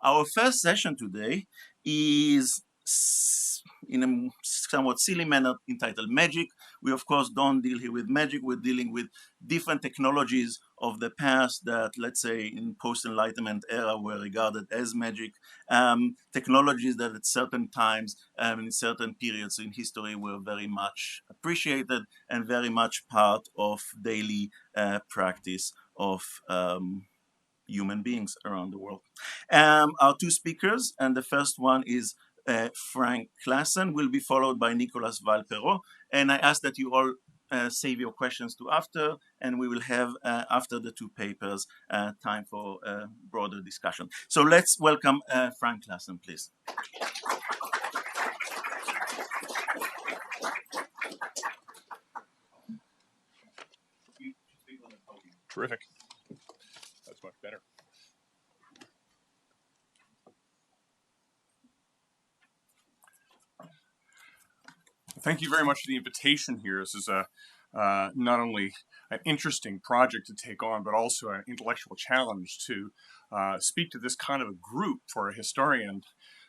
Our first session today is in a somewhat silly manner entitled Magic. We, of course, don't deal here with magic. We're dealing with different technologies of the past that, let's say, in post-Enlightenment era were regarded as magic. Technologies that at certain times, in certain periods in history, were very much appreciated and very much part of daily practice of human beings around the world. Our two speakers, and the first one is Frank Klaassen, will be followed by Nicolas Weill-Parot. And I ask that you all save your questions to after, and we will have, after the two papers, time for broader discussion. So let's welcome Frank Klaassen, please. Terrific. That's much better. Thank you very much for the invitation here. This is not only an interesting project to take on, but also an intellectual challenge to speak to this kind of a group for a historian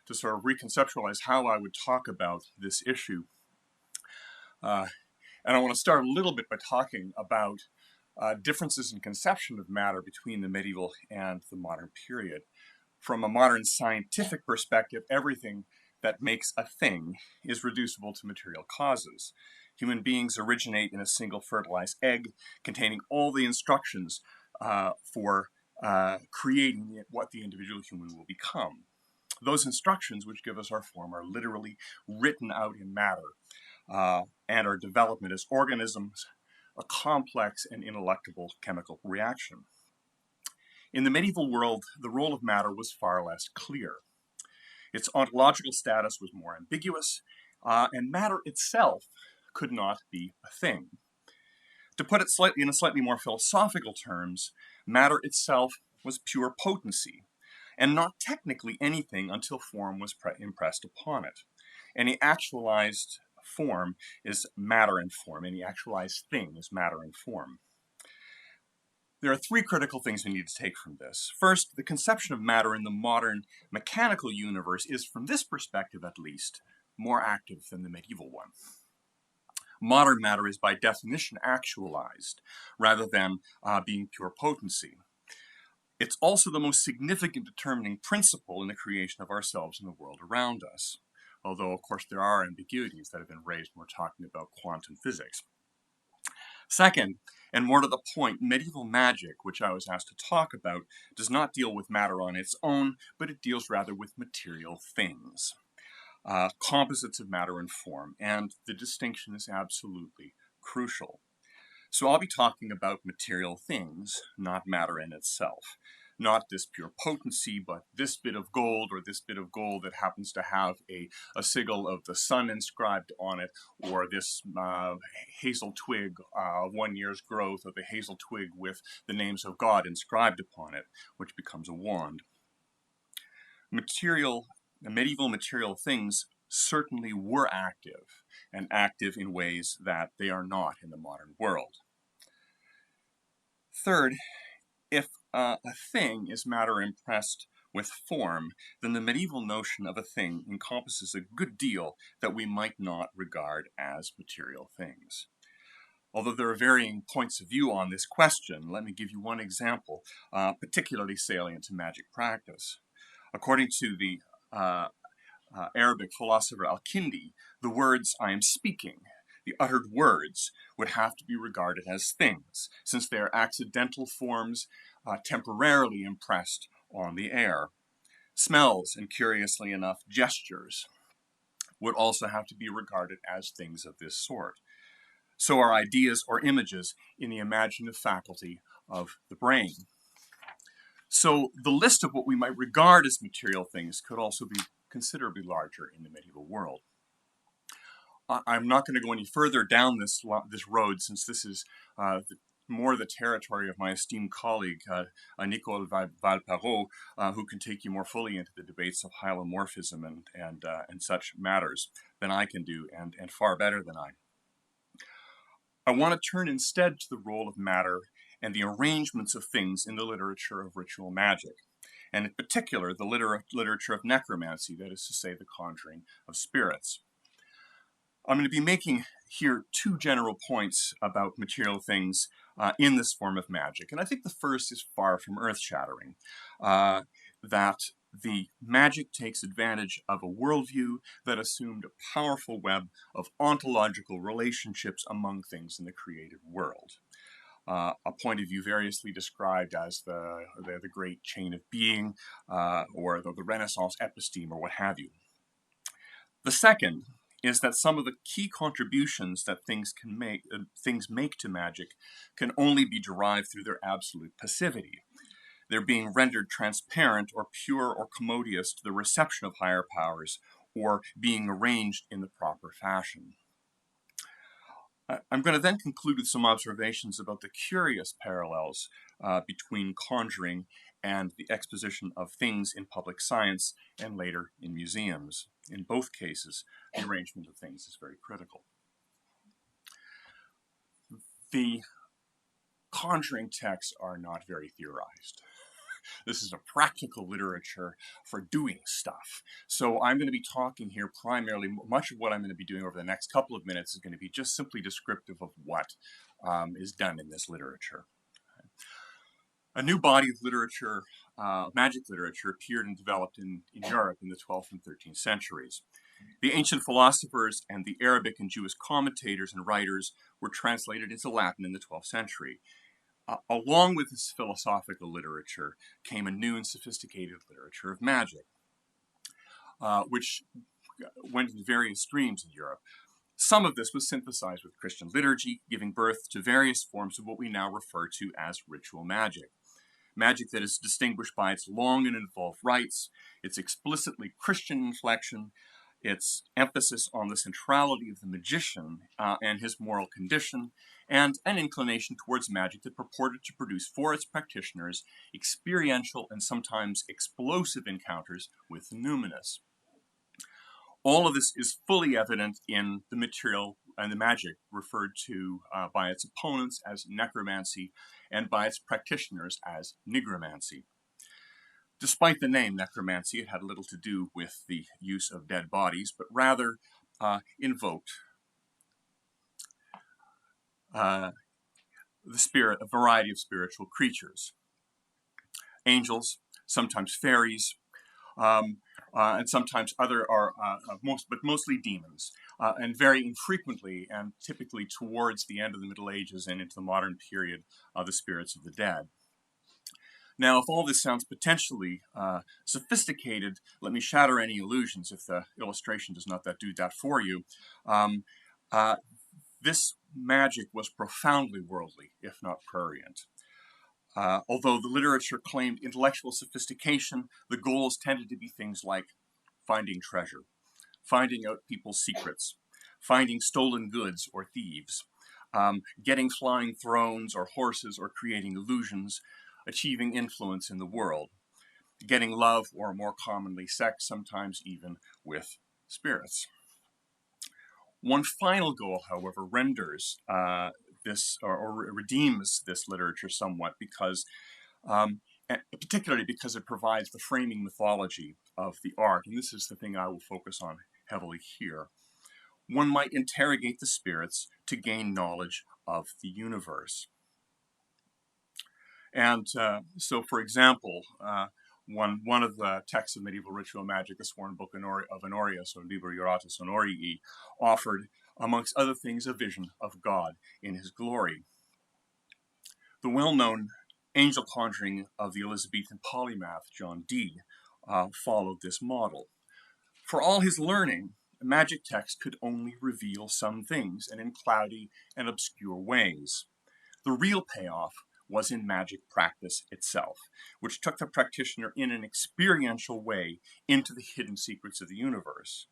to sort of reconceptualize how I would talk about this issue. And I want to start a little bit by talking about differences in conception of matter between the medieval and the modern period. From a modern scientific perspective, everything that makes a thing is reducible to material causes. Human beings originate in a single fertilized egg containing all the instructions for creating what the individual human will become. Those instructions which give us our form are literally written out in matter, and our development as organisms, a complex and ineluctable chemical reaction. In the medieval world, the role of matter was far less clear. Its ontological status was more ambiguous, and matter itself could not be a thing. To put it in slightly more philosophical terms, matter itself was pure potency, and not technically anything until form was impressed upon it. Any actualized form is matter and form. Any actualized thing is matter and form. There are three critical things we need to take from this. First, the conception of matter in the modern mechanical universe is, from this perspective at least, more active than the medieval one. Modern matter is by definition actualized, rather than being pure potency. It's also the most significant determining principle in the creation of ourselves and the world around us. Although, of course, there are ambiguities that have been raised when we're talking about quantum physics. Second, and more to the point, medieval magic, which I was asked to talk about, does not deal with matter on its own, but it deals rather with material things, composites of matter and form, and the distinction is absolutely crucial. So I'll be talking about material things, not matter in itself. Not this pure potency, but this bit of gold or this bit of gold that happens to have a sigil of the sun inscribed on it, or this hazel twig, 1 year's growth of the hazel twig with the names of God inscribed upon it, which becomes a wand. Medieval material things certainly were active, and active in ways that they are not in the modern world. Third, if a thing is matter impressed with form, then the medieval notion of a thing encompasses a good deal that we might not regard as material things. Although there are varying points of view on this question, let me give you one example, particularly salient to magic practice. According to the Arabic philosopher Al-Kindi, the words "I am speaking," the uttered words, would have to be regarded as things, since they are accidental forms temporarily impressed on the air. Smells, and curiously enough, gestures, would also have to be regarded as things of this sort. So are ideas or images in the imaginative faculty of the brain. So the list of what we might regard as material things could also be considerably larger in the medieval world. I'm not going to go any further down this road, since this is more the territory of my esteemed colleague, Nicolas Weill-Parot, who can take you more fully into the debates of hylomorphism and such matters than I can do, and far better than I. I want to turn instead to the role of matter and the arrangements of things in the literature of ritual magic. and in particular the literature of necromancy, that is to say, the conjuring of spirits. I'm going to be making here two general points about material things in this form of magic. And I think the first is far from earth-shattering, that the magic takes advantage of a worldview that assumed a powerful web of ontological relationships among things in the created world. A point of view variously described as the great chain of being, or the Renaissance episteme, or what have you. The second is that some of the key contributions that things make to magic can only be derived through their absolute passivity. They're being rendered transparent or pure or commodious to the reception of higher powers, or being arranged in the proper fashion. I'm going to then conclude with some observations about the curious parallels between conjuring and the exposition of things in public science and later in museums. In both cases, the arrangement of things is very critical. The conjuring texts are not very theorized. This is a practical literature for doing stuff. So I'm going to be talking here primarily, much of what I'm going to be doing over the next couple of minutes is going to be just simply descriptive of what is done in this literature. A new body of literature, magic literature, appeared and developed in Europe in the 12th and 13th centuries. The ancient philosophers and the Arabic and Jewish commentators and writers were translated into Latin in the 12th century. Along with this philosophical literature came a new and sophisticated literature of magic, which went in various streams in Europe. Some of this was synthesized with Christian liturgy, giving birth to various forms of what we now refer to as ritual magic. Magic that is distinguished by its long and involved rites, its explicitly Christian inflection, its emphasis on the centrality of the magician and his moral condition, and an inclination towards magic that purported to produce for its practitioners experiential and sometimes explosive encounters with the numinous. All of this is fully evident in the material and the magic referred to by its opponents as necromancy and by its practitioners as nigromancy. Despite the name necromancy, it had little to do with the use of dead bodies, but rather invoked a variety of spiritual creatures. Angels, sometimes fairies, and sometimes mostly demons, and very infrequently and typically towards the end of the Middle Ages and into the modern period, the spirits of the dead. Now, if all this sounds potentially sophisticated, let me shatter any illusions if the illustration does not do that for you. This magic was profoundly worldly, if not prurient. Although the literature claimed intellectual sophistication, the goals tended to be things like finding treasure, finding out people's secrets, finding stolen goods or thieves, getting flying thrones or horses or creating illusions, achieving influence in the world, getting love or more commonly sex, sometimes even with spirits. One final goal, however, renders or redeems this literature somewhat because, particularly because it provides the framing mythology of the art, and this is the thing I will focus on heavily here. One might interrogate the spirits to gain knowledge of the universe. And so, for example, one of the texts of medieval ritual magic, the Sworn Book of Honorius, or Liber Juratus Honorii, offered, amongst other things, a vision of God in his glory. The well-known angel conjuring of the Elizabethan polymath, John Dee, followed this model. For all his learning, a magic text could only reveal some things, and in cloudy and obscure ways. The real payoff was in magic practice itself, which took the practitioner in an experiential way into the hidden secrets of the universe.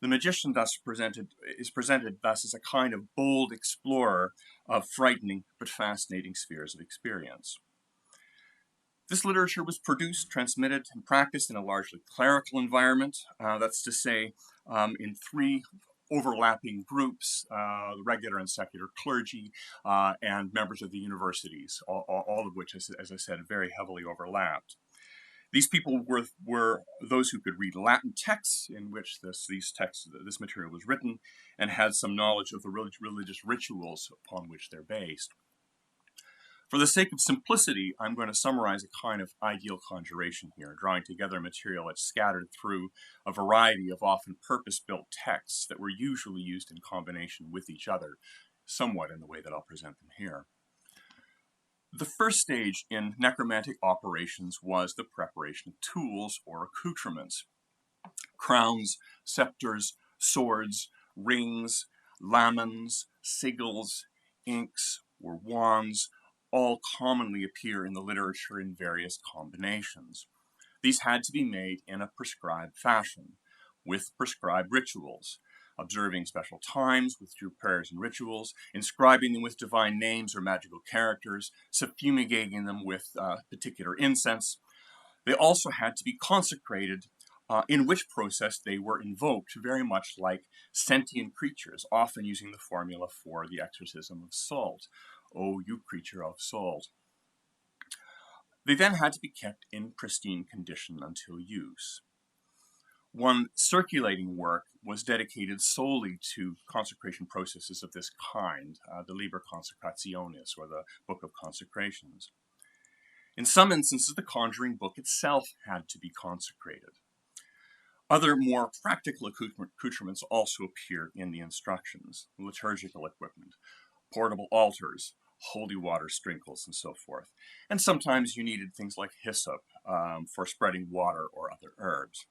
The magician is presented thus as a kind of bold explorer of frightening but fascinating spheres of experience. This literature was produced, transmitted, and practiced in a largely clerical environment, that's to say, in three overlapping groups, the regular and secular clergy, and members of the universities, all of which, as I said, very heavily overlapped. These people were those who could read Latin texts in which this material was written, and had some knowledge of the religious rituals upon which they're based. For the sake of simplicity, I'm going to summarize a kind of ideal conjuration here, drawing together material that's scattered through a variety of often purpose-built texts that were usually used in combination with each other, somewhat in the way that I'll present them here. The first stage in necromantic operations was the preparation of tools or accoutrements. Crowns, scepters, swords, rings, lamens, sigils, inks, or wands all commonly appear in the literature in various combinations. These had to be made in a prescribed fashion, with prescribed rituals, observing special times with due prayers and rituals, inscribing them with divine names or magical characters, suffumigating them with particular incense. They also had to be consecrated, in which process they were invoked, very much like sentient creatures, often using the formula for the exorcism of salt. "O you creature of salt." They then had to be kept in pristine condition until use. One circulating work was dedicated solely to consecration processes of this kind, the Liber Consecrationis, or the Book of Consecrations. In some instances, the conjuring book itself had to be consecrated. Other more practical accoutrements also appear in the instructions: liturgical equipment, portable altars, holy water sprinkles, and so forth. And sometimes you needed things like hyssop for spreading water or other herbs.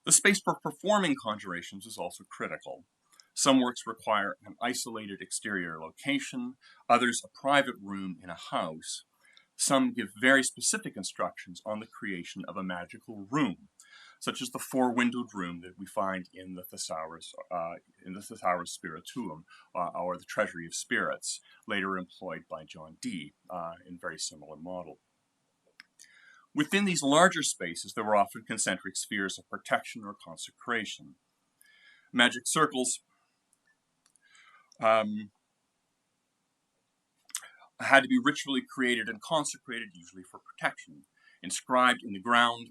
The space for performing conjurations is also critical. Some works require an isolated exterior location, others a private room in a house. Some give very specific instructions on the creation of a magical room, such as the four-windowed room that we find in the Thesaurus Spirituum, or the Treasury of Spirits, later employed by John Dee in very similar model. Within these larger spaces, there were often concentric spheres of protection or consecration. Magic circles had to be ritually created and consecrated, usually for protection, inscribed in the ground.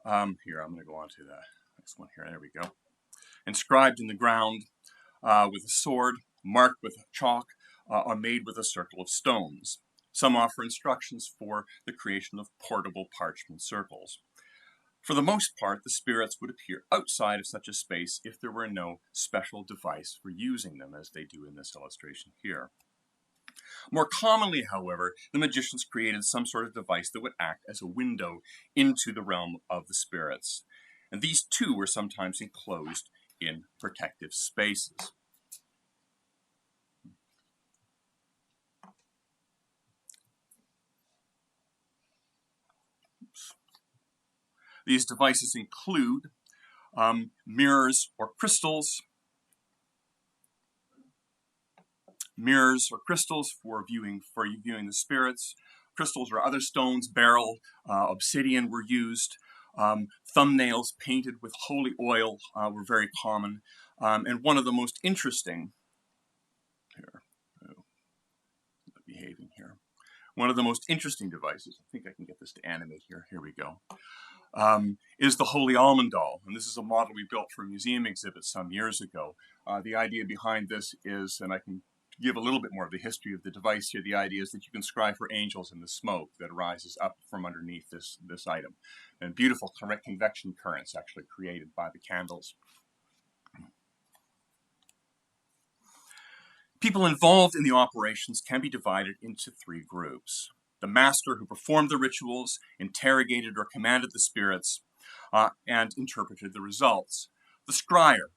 Here, I'm going to go on to the next one here. There we go. Inscribed in the ground with a sword, marked with chalk, or made with a circle of stones. Some offer instructions for the creation of portable parchment circles. For the most part, the spirits would appear outside of such a space if there were no special device for using them, as they do in this illustration here. More commonly, however, the magicians created some sort of device that would act as a window into the realm of the spirits. And these too were sometimes enclosed in protective spaces. These devices include mirrors or crystals for viewing the spirits. Crystals or other stones, beryl, obsidian were used. Thumbnails painted with holy oil were very common. And one of the most interesting, one of the most interesting devices, I think I can get this to animate here, here we go, is the Holy Almond Doll. And this is a model we built for a museum exhibit some years ago. The idea behind this is, and I can give a little bit more of the history of the device here, the idea is that you can scry for angels in the smoke that rises up from underneath this item. And beautiful convection currents actually created by the candles. People involved in the operations can be divided into three groups: the master, who performed the rituals, interrogated or commanded the spirits, and interpreted the results; the scryer,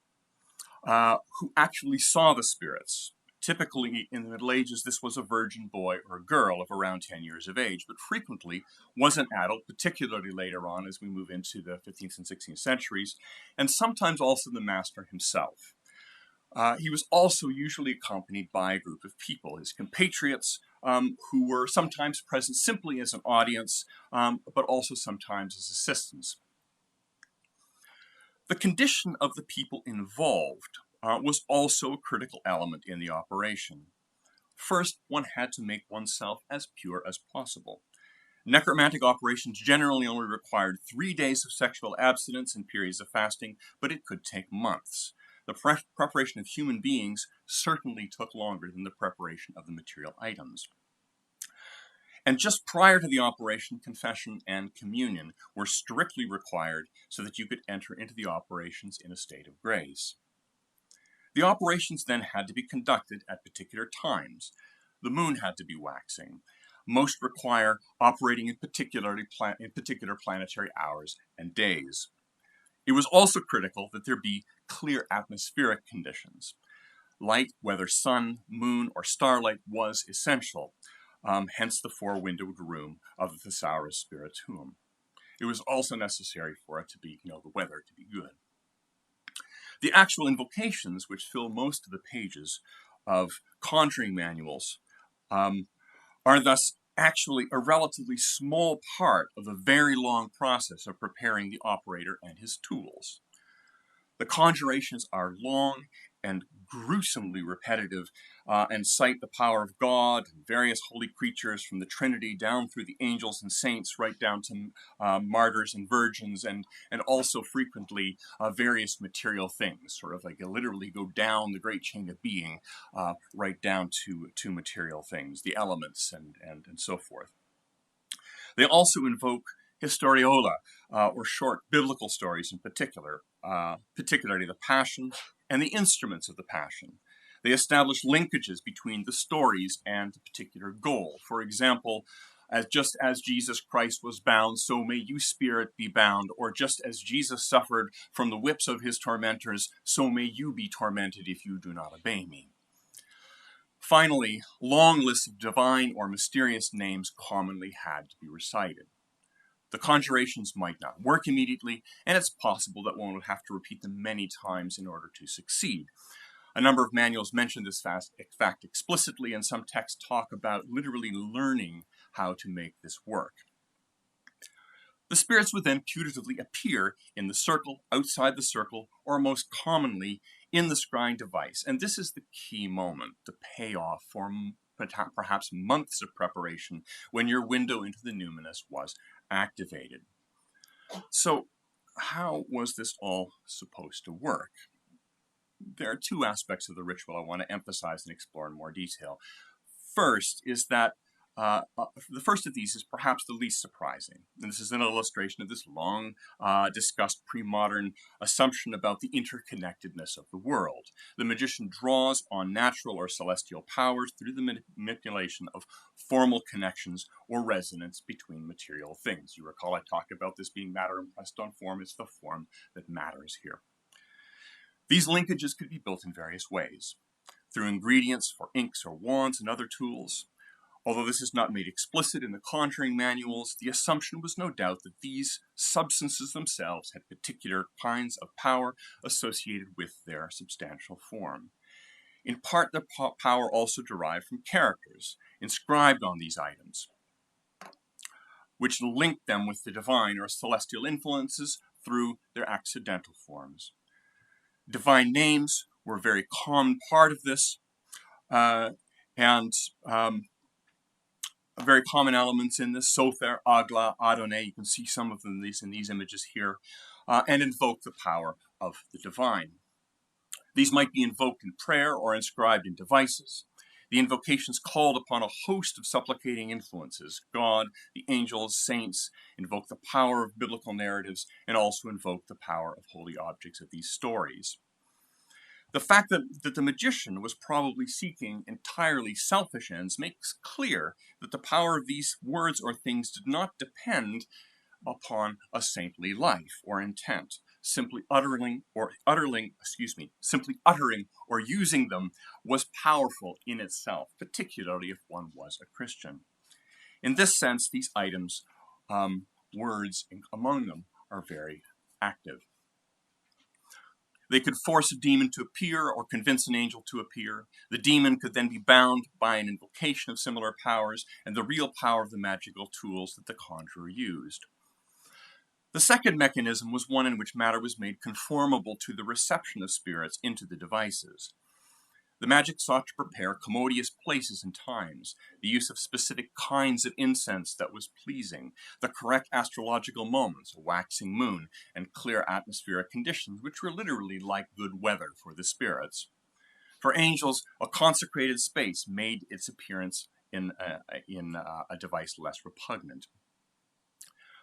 who actually saw the spirits. Typically, in the Middle Ages, this was a virgin boy or girl of around 10 years of age, but frequently was an adult, particularly later on as we move into the 15th and 16th centuries, and sometimes also the master himself. He was also usually accompanied by a group of people, his compatriots, who were sometimes present simply as an audience, but also sometimes as assistants. The condition of the people involved was also a critical element in the operation. First, one had to make oneself as pure as possible. Necromantic operations generally only required 3 days of sexual abstinence and periods of fasting, but it could take months. The preparation of human beings certainly took longer than the preparation of the material items. And just prior to the operation, confession and communion were strictly required so that you could enter into the operations in a state of grace. The operations then had to be conducted at particular times. The moon had to be waxing. Most require operating in particular planetary hours and days. It was also critical that there be clear atmospheric conditions. Light, whether sun, moon, or starlight, was essential, hence the four-windowed room of the Thesaurus Spirituum. It was also necessary for it to be, the weather to be good. The actual invocations, which fill most of the pages of conjuring manuals, are thus actually a relatively small part of the very long process of preparing the operator and his tools. The conjurations are long and gruesomely repetitive and cite the power of God and various holy creatures from the Trinity down through the angels and saints right down to martyrs and virgins and also frequently various material things, sort of like literally go down the great chain of being right down to material things, the elements and so forth. They also invoke historiola, or short biblical stories in particular, particularly the Passion and the instruments of the Passion. They establish linkages between the stories and the particular goal. For example, just as Jesus Christ was bound, so may you, spirit, be bound. Or just as Jesus suffered from the whips of his tormentors, so may you be tormented if you do not obey me. Finally, long lists of divine or mysterious names commonly had to be recited. The conjurations might not work immediately, and it's possible that one would have to repeat them many times in order to succeed. A number of manuals mention this fact explicitly, and some texts talk about literally learning how to make this work. The spirits would then putatively appear in the circle, outside the circle, or most commonly in the scrying device. And this is the key moment, the payoff for perhaps months of preparation when your window into the numinous was activated. So how was this all supposed to work? There are two aspects of the ritual I want to emphasize and explore in more detail. First is that the first of these is perhaps the least surprising. And this is an illustration of this long discussed pre-modern assumption about the interconnectedness of the world. The magician draws on natural or celestial powers through the manipulation of formal connections or resonance between material things. You recall I talked about this being matter impressed on form. It's the form that matters here. These linkages could be built in various ways, through ingredients for inks or wands and other tools. Although this is not made explicit in the conjuring manuals, the assumption was no doubt that these substances themselves had particular kinds of power associated with their substantial form. In part, their power also derived from characters inscribed on these items, which linked them with the divine or celestial influences through their accidental forms. Divine names were a very common part of this, very common elements in this: Sother, Agla, Adonai. You can see some of them in these images here, and invoke the power of the divine. These might be invoked in prayer or inscribed in devices. The invocations called upon a host of supplicating influences: God, the angels, saints, invoke the power of biblical narratives, and also invoke the power of holy objects of these stories. The fact that the magician was probably seeking entirely selfish ends makes clear that the power of these words or things did not depend upon a saintly life or intent. Simply uttering or using them was powerful in itself, particularly if one was a Christian. In this sense, these items, words among them, are very active. They could force a demon to appear or convince an angel to appear. The demon could then be bound by an invocation of similar powers and the real power of the magical tools that the conjurer used. The second mechanism was one in which matter was made conformable to the reception of spirits into the devices. The magic sought to prepare commodious places and times, the use of specific kinds of incense that was pleasing, the correct astrological moments, a waxing moon, and clear atmospheric conditions, which were literally like good weather for the spirits. For angels, a consecrated space made its appearance in a device less repugnant.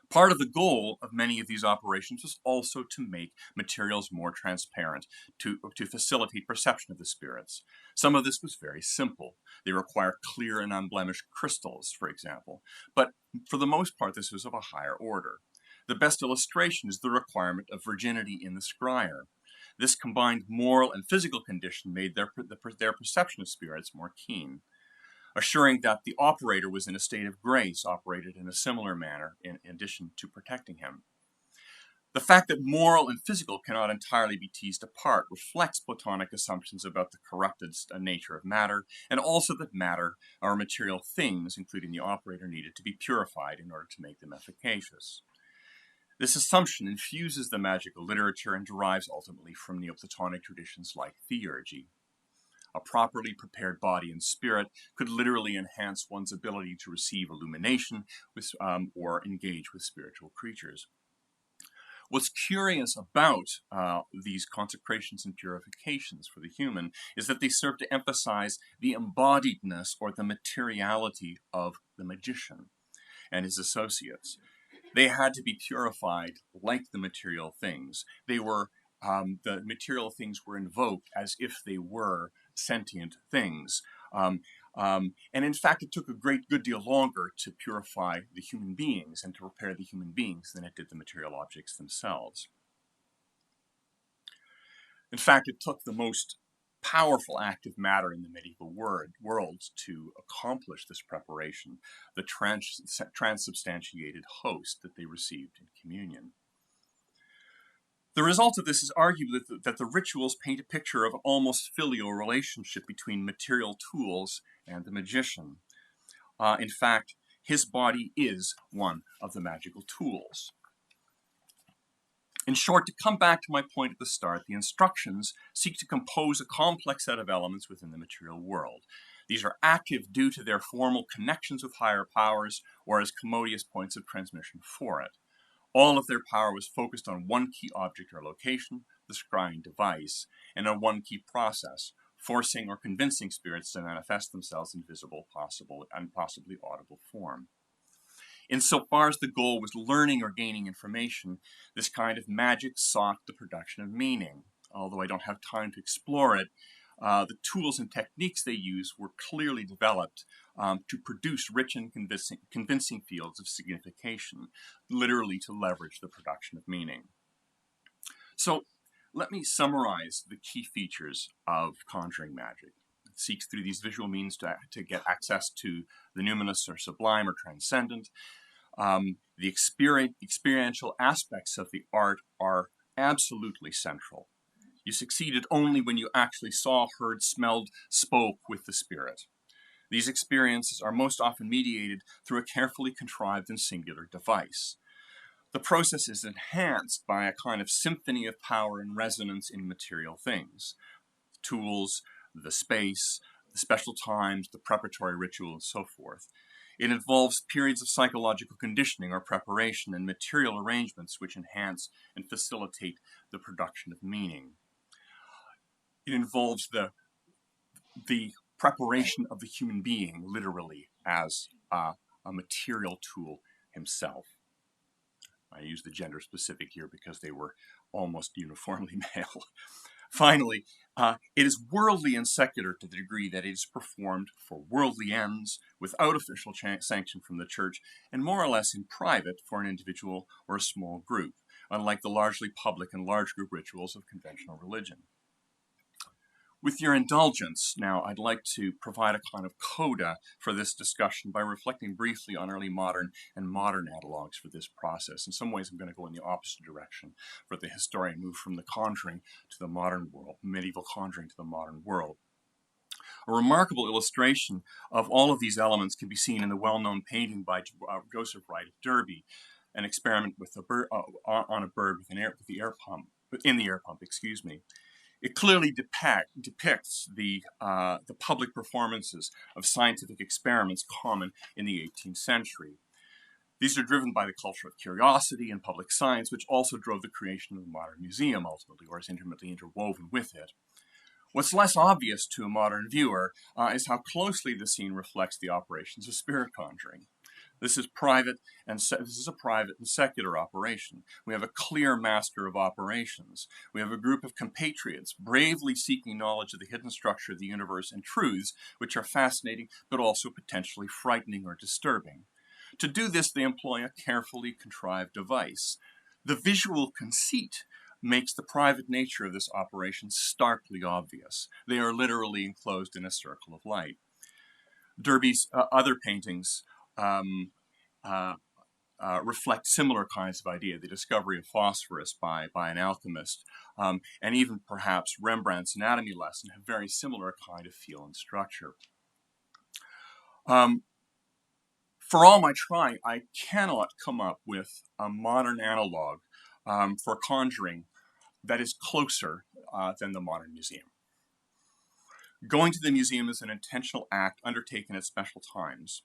Part of the goal of many of these operations was also to make materials more transparent, to facilitate perception of the spirits. Some of this was very simple. They required clear and unblemished crystals, for example. But for the most part, this was of a higher order. The best illustration is the requirement of virginity in the scryer. This combined moral and physical condition made their perception of spirits more keen. Assuring that the operator was in a state of grace operated in a similar manner in addition to protecting him. The fact that moral and physical cannot entirely be teased apart reflects Platonic assumptions about the corrupted nature of matter, and also that matter, or material things, including the operator, needed to be purified in order to make them efficacious. This assumption infuses the magical literature and derives ultimately from Neoplatonic traditions like theurgy. A properly prepared body and spirit could literally enhance one's ability to receive illumination or engage with spiritual creatures. What's curious about these consecrations and purifications for the human is that they serve to emphasize the embodiedness or the materiality of the magician and his associates. They had to be purified like the material things. They were the material things were invoked as if they were sentient things. And in fact, it took a good deal longer to purify the human beings and to prepare the human beings than it did the material objects themselves. In fact, it took the most powerful active matter in the medieval world to accomplish this preparation, the transubstantiated host that they received in communion. The result of this is arguably that the rituals paint a picture of an almost filial relationship between material tools and the magician. In fact, his body is one of the magical tools. In short, to come back to my point at the start, the instructions seek to compose a complex set of elements within the material world. These are active due to their formal connections with higher powers or as commodious points of transmission for it. All of their power was focused on one key object or location, the scrying device, and on one key process, forcing or convincing spirits to manifest themselves in visible, possible, and possibly audible form. Insofar as the goal was learning or gaining information, this kind of magic sought the production of meaning. Although I don't have time to explore it, the tools and techniques they used were clearly developed to produce rich and convincing fields of signification, literally to leverage the production of meaning. So let me summarize the key features of conjuring magic. It seeks through these visual means to get access to the numinous or sublime or transcendent. The experiential aspects of the art are absolutely central. You succeeded only when you actually saw, heard, smelled, spoke with the spirit. These experiences are most often mediated through a carefully contrived and singular device. The process is enhanced by a kind of symphony of power and resonance in material things. The tools, the space, the special times, the preparatory ritual, and so forth. It involves periods of psychological conditioning or preparation and material arrangements which enhance and facilitate the production of meaning. It involves the preparation of the human being, literally, as a material tool himself. I use the gender specific here because they were almost uniformly male. Finally, it is worldly and secular to the degree that it is performed for worldly ends, without official sanction from the church, and more or less in private for an individual or a small group, unlike the largely public and large group rituals of conventional religion. With your indulgence, now I'd like to provide a kind of coda for this discussion by reflecting briefly on early modern and modern analogs for this process. In some ways, I'm going to go in the opposite direction for the historian, move from the conjuring to the modern world, medieval conjuring to the modern world. A remarkable illustration of all of these elements can be seen in the well-known painting by Joseph Wright of Derby, an experiment with a bird on a bird with the air pump. It clearly depicts the public performances of scientific experiments common in the 18th century. These are driven by the culture of curiosity and public science, which also drove the creation of the modern museum ultimately, or is intimately interwoven with it. What's less obvious to a modern viewer is how closely the scene reflects the operations of spirit conjuring. This is a private and secular operation. We have a clear master of operations. We have a group of compatriots bravely seeking knowledge of the hidden structure of the universe and truths which are fascinating but also potentially frightening or disturbing. To do this, they employ a carefully contrived device. The visual conceit makes the private nature of this operation starkly obvious. They are literally enclosed in a circle of light. Derby's other paintings reflect similar kinds of idea, the discovery of phosphorus by an alchemist, and even perhaps Rembrandt's anatomy lesson have very similar kind of feel and structure. For all my trying, I cannot come up with a modern analog for conjuring that is closer than the modern museum. Going to the museum is an intentional act undertaken at special times.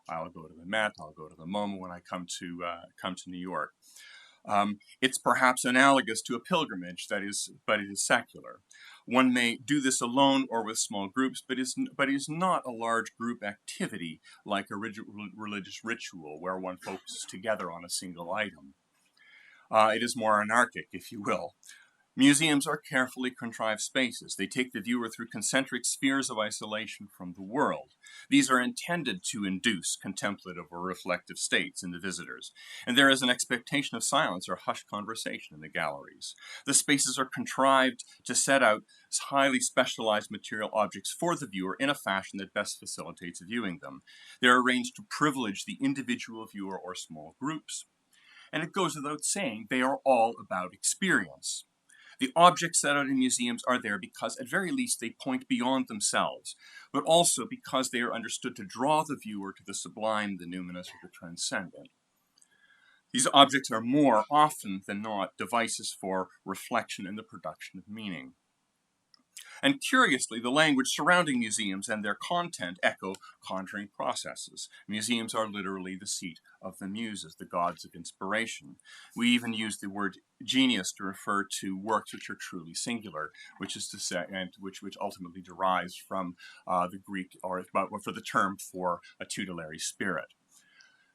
I'll go to the Met, I'll go to the MoMA when I come to New York. It's perhaps analogous to a pilgrimage, but it is secular. One may do this alone or with small groups, but it is not a large group activity like a religious ritual where one focuses together on a single item. It is more anarchic, if you will. Museums are carefully contrived spaces. They take the viewer through concentric spheres of isolation from the world. These are intended to induce contemplative or reflective states in the visitors, and there is an expectation of silence or hushed conversation in the galleries. The spaces are contrived to set out highly specialized material objects for the viewer in a fashion that best facilitates viewing them. They're arranged to privilege the individual viewer or small groups. And it goes without saying, they are all about experience. The objects set out in museums are there because, at very least, they point beyond themselves, but also because they are understood to draw the viewer to the sublime, the numinous, or the transcendent. These objects are more often than not devices for reflection and the production of meaning. And curiously, the language surrounding museums and their content echo conjuring processes. Museums are literally the seat of the muses, the gods of inspiration. We even use the word genius to refer to works which are truly singular, which is to say, and which ultimately derives from the Greek, or for the term for a tutelary spirit.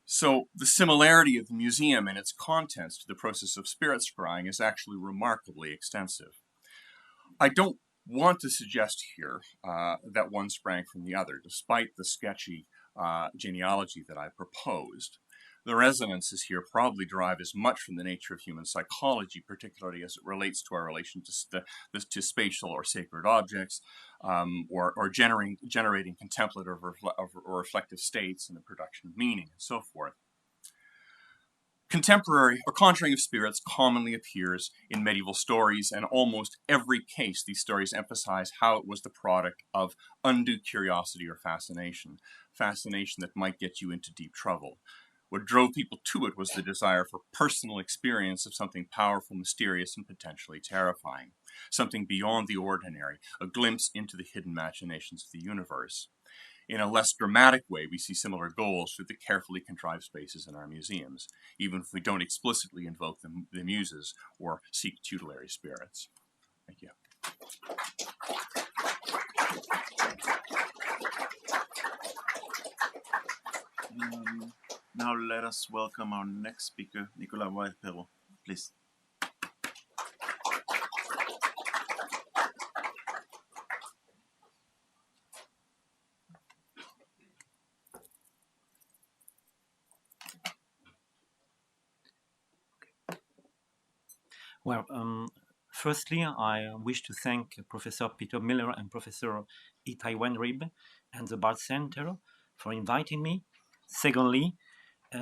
So the similarity of the museum and its contents to the process of spirit scrying is actually remarkably extensive. I don't want to suggest here that one sprang from the other, despite the sketchy genealogy that I proposed. The resonances here probably derive as much from the nature of human psychology, particularly as it relates to our relation to spatial or sacred objects, or generating contemplative or reflective states in the production of meaning, and so forth. Contemporary or conjuring of spirits commonly appears in medieval stories, and almost every case these stories emphasize how it was the product of undue curiosity or fascination that might get you into deep trouble. What drove people to it was the desire for personal experience of something powerful, mysterious, and potentially terrifying, something beyond the ordinary, a glimpse into the hidden machinations of the universe. In a less dramatic way, we see similar goals through the carefully contrived spaces in our museums, even if we don't explicitly invoke the muses or seek tutelary spirits. Thank you. Now let us welcome our next speaker, Nicolas Weill-Parot, please. Well, firstly, I wish to thank Professor Peter Miller and Professor Ittai Weinryb and the Bard Center for inviting me. Secondly,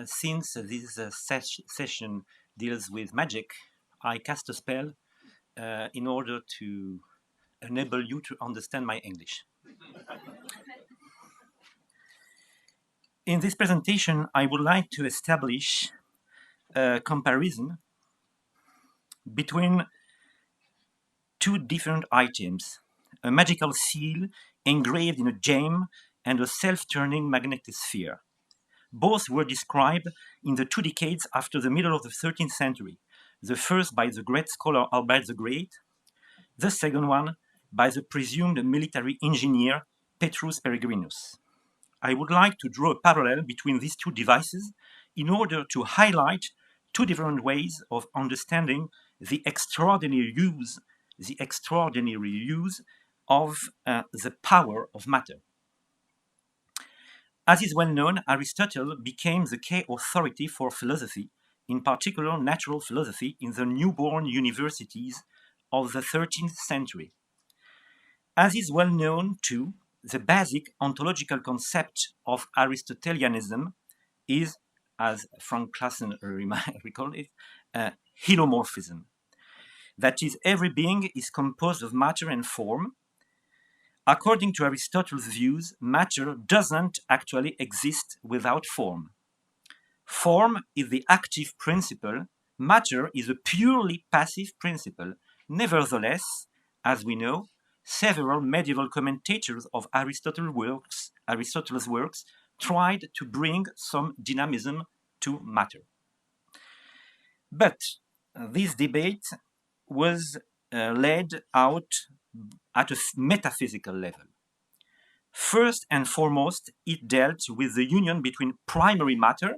since this session deals with magic, I cast a spell in order to enable you to understand my English. In this presentation, I would like to establish a comparison between two different items, a magical seal engraved in a gem and a self-turning magnetic sphere. Both were described in the 2 decades after the middle of the 13th century, the first by the great scholar Albert the Great, the second one by the presumed military engineer Petrus Peregrinus. I would like to draw a parallel between these two devices in order to highlight two different ways of understanding the extraordinary use of the power of matter. As is well known, Aristotle became the key authority for philosophy, in particular natural philosophy, in the newborn universities of the 13th century. As is well known too, the basic ontological concept of Aristotelianism is, as Frank Klaassen recalled it, helomorphism. That is, every being is composed of matter and form. According to Aristotle's views, matter doesn't actually exist without form. Form is the active principle, matter is a purely passive principle. Nevertheless, as we know, several medieval commentators of Aristotle's works tried to bring some dynamism to matter. But this debate was laid out at a metaphysical level. First and foremost, it dealt with the union between primary matter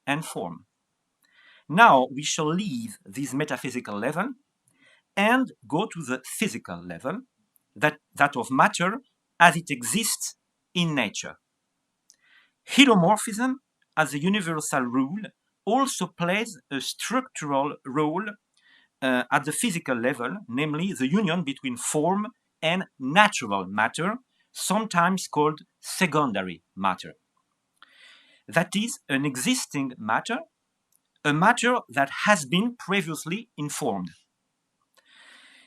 and form. Now we shall leave this metaphysical level and go to the physical level, that of matter as it exists in nature. Helomorphism, as a universal rule, also plays a structural role at the physical level, namely the union between form and natural matter, sometimes called secondary matter. That is, an existing matter, a matter that has been previously informed.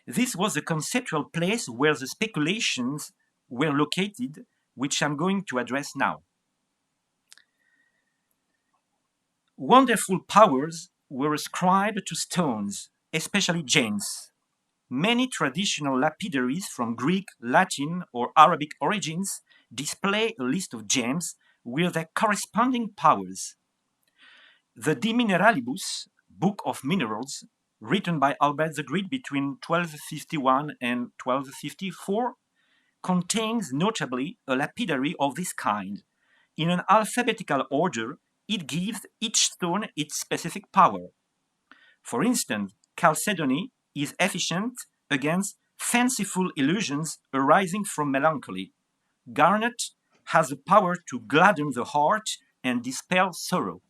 This was the conceptual place where the speculations were located, which I'm going to address now. Wonderful powers were ascribed to stones, especially gems. Many traditional lapidaries from Greek, Latin, or Arabic origins display a list of gems with their corresponding powers. The De Mineralibus, Book of Minerals, written by Albert the Great between 1251 and 1254, contains notably a lapidary of this kind. In an alphabetical order, it gives each stone its specific power. For instance, chalcedony is efficient against fanciful illusions arising from melancholy. Garnet has the power to gladden the heart and dispel sorrow.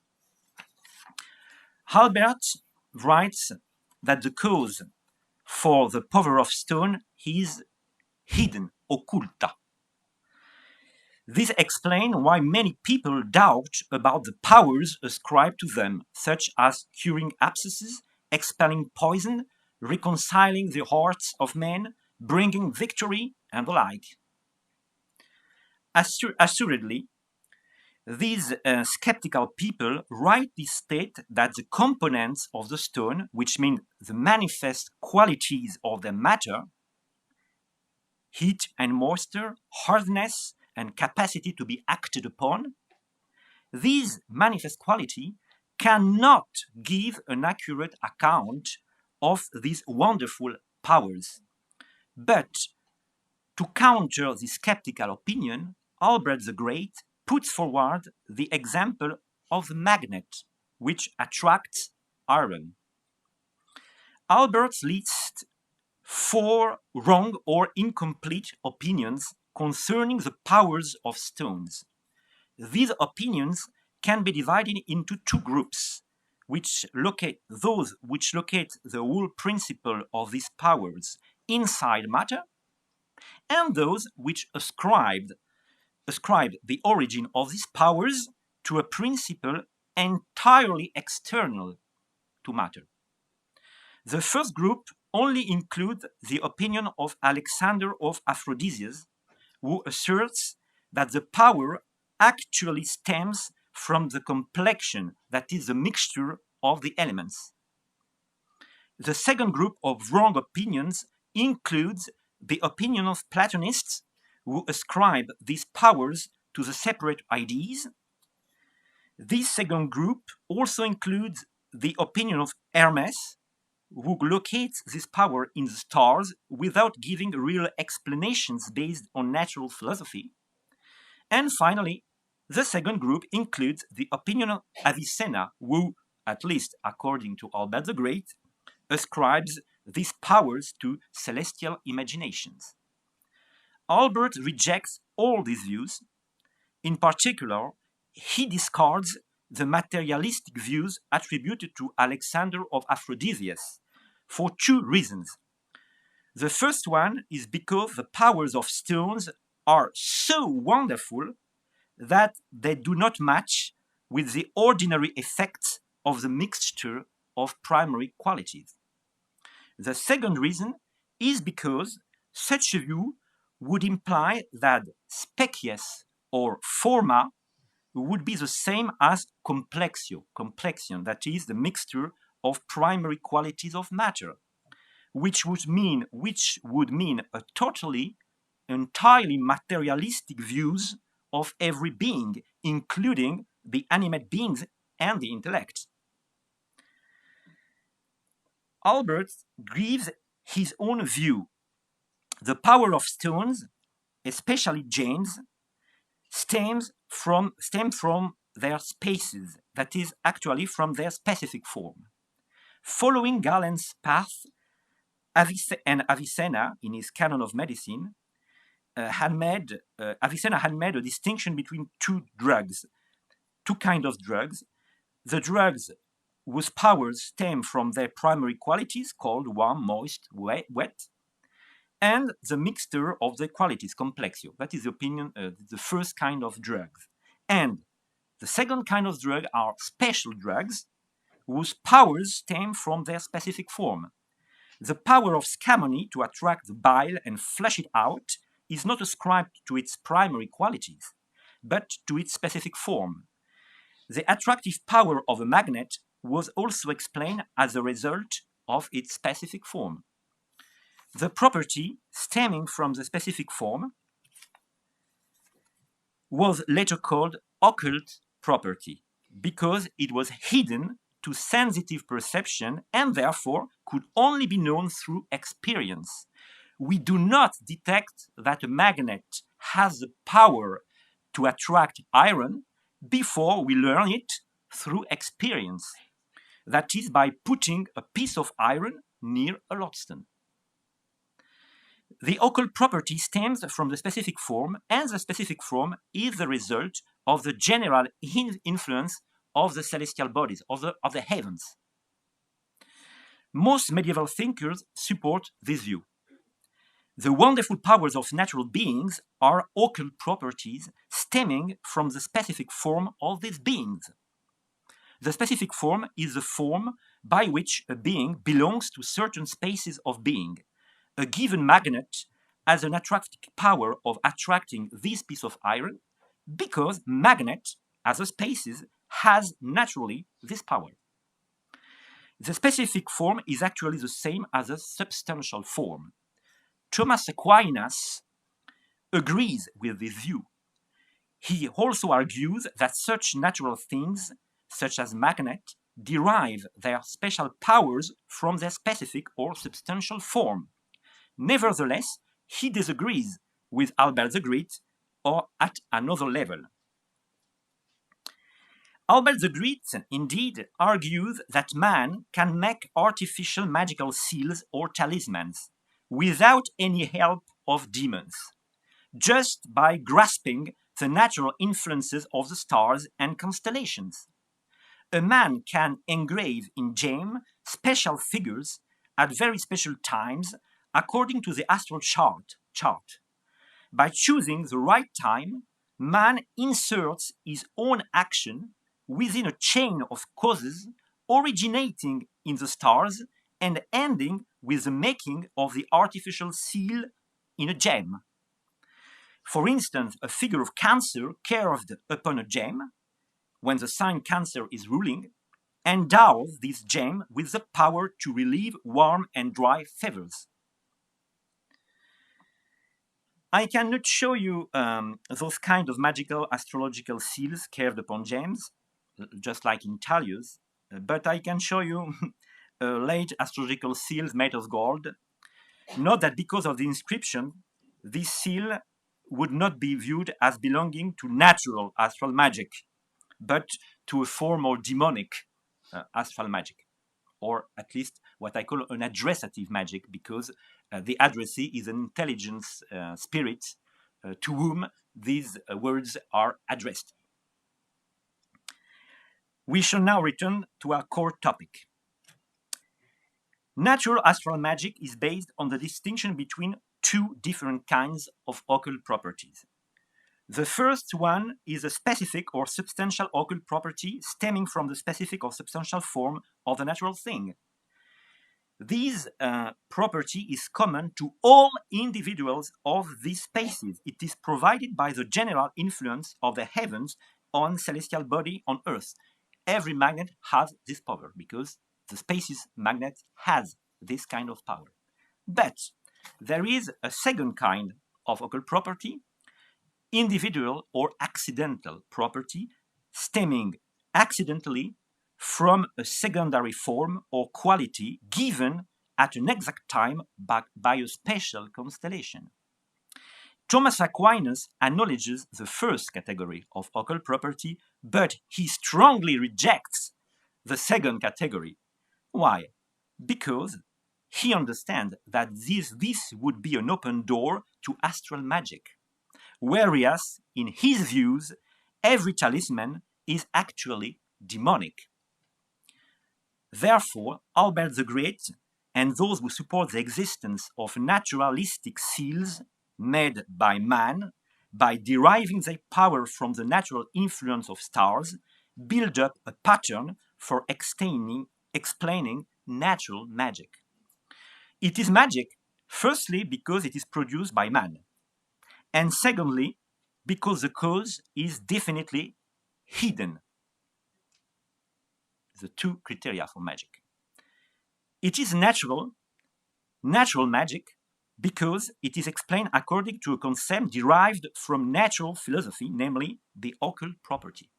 Albert writes that the cause for the power of stone is hidden, occulta. This explains why many people doubt about the powers ascribed to them, such as curing abscesses, expelling poison, reconciling the hearts of men, bringing victory, and the like. Assuredly, these skeptical people rightly state that the components of the stone, which mean the manifest qualities of the matter, heat and moisture, hardness, and capacity to be acted upon, these manifest quality cannot give an accurate account of these wonderful powers. But to counter this skeptical opinion, Albert the Great puts forward the example of the magnet, which attracts iron. Albert lists 4 wrong or incomplete opinions concerning the powers of stones. These opinions can be divided into 2 groups, those which locate the whole principle of these powers inside matter, and those which ascribe the origin of these powers to a principle entirely external to matter. The first group only includes the opinion of Alexander of Aphrodisias, who asserts that the power actually stems from the complexion, that is, the mixture of the elements. The second group of wrong opinions includes the opinion of Platonists who ascribe these powers to the separate ideas. This second group also includes the opinion of Hermes, who locates this power in the stars without giving real explanations based on natural philosophy. And finally, the second group includes the opinion of Avicenna, who, at least according to Albert the Great, ascribes these powers to celestial imaginations. Albert rejects all these views. In particular, he discards the materialistic views attributed to Alexander of Aphrodisias for two reasons. The first one is because the powers of stones are so wonderful that they do not match with the ordinary effects of the mixture of primary qualities. The second reason is because such a view would imply that species or forma would be the same as complexion, that is the mixture of primary qualities of matter, which would mean a entirely materialistic views of every being, including the animate beings and the intellect. Albert gives his own view. The power of stones, especially gems, stems from their spaces, that is, actually from their specific form. Following Galen's path, Avicenna, in his Canon of Medicine, Avicenna had made a distinction between two kinds of drugs. The drugs whose powers stem from their primary qualities, called warm, moist, wet, and the mixture of the qualities, complexio. That is the first kind of drugs. And the second kind of drug are special drugs whose powers stem from their specific form. The power of scamony to attract the bile and flush it out is not ascribed to its primary qualities, but to its specific form. The attractive power of a magnet was also explained as a result of its specific form. The property stemming from the specific form was later called occult property because it was hidden to sensitive perception and therefore could only be known through experience. We do not detect that a magnet has the power to attract iron before we learn it through experience. That is, by putting a piece of iron near a lodestone. The occult property stems from the specific form, and the specific form is the result of the general influence of the celestial bodies, of the heavens. Most medieval thinkers support this view. The wonderful powers of natural beings are occult properties stemming from the specific form of these beings. The specific form is the form by which a being belongs to certain spaces of being. A given magnet has an attractive power of attracting this piece of iron because magnet, as a species, has naturally this power. The specific form is actually the same as a substantial form. Thomas Aquinas agrees with this view. He also argues that such natural things, such as magnet, derive their special powers from their specific or substantial form. Nevertheless, he disagrees with Albert the Great, or at another level. Albert the Great, indeed, argues that man can make artificial magical seals or talismans without any help of demons, just by grasping the natural influences of the stars and constellations. A man can engrave in gem special figures at very special times according to the astral chart. By choosing the right time, man inserts his own action within a chain of causes originating in the stars and ending with the making of the artificial seal in a gem. For instance, a figure of Cancer carved upon a gem, when the sign Cancer is ruling, endows this gem with the power to relieve warm and dry fevers. I cannot show you those kind of magical astrological seals carved upon gems, just like in Thalius, but I can show you late astrological seals made of gold. Note that because of the inscription, this seal would not be viewed as belonging to natural astral magic, but to a form of demonic astral magic, or at least what I call an addressative magic, because the addressee is an intelligence spirit to whom these words are addressed. We shall now return to our core topic. Natural astral magic is based on the distinction between two different kinds of occult properties. The first one is a specific or substantial occult property stemming from the specific or substantial form of the natural thing. This property is common to all individuals of these spaces. It is provided by the general influence of the heavens on celestial body on Earth. Every magnet has this power because the space's magnet has this kind of power. But there is a second kind of occult property, individual or accidental property, stemming accidentally from a secondary form or quality given at an exact time by a special constellation. Thomas Aquinas acknowledges the first category of occult property, but he strongly rejects the second category. Why? Because he understands that this would be an open door to astral magic, whereas in his views, every talisman is actually demonic. Therefore, Albert the Great and those who support the existence of naturalistic seals made by man, by deriving their power from the natural influence of stars, build up a pattern for explaining natural magic. It is magic, firstly, because it is produced by man, and secondly, because the cause is definitely hidden. The two criteria for magic. It is natural magic, because it is explained according to a concept derived from natural philosophy, namely the occult property.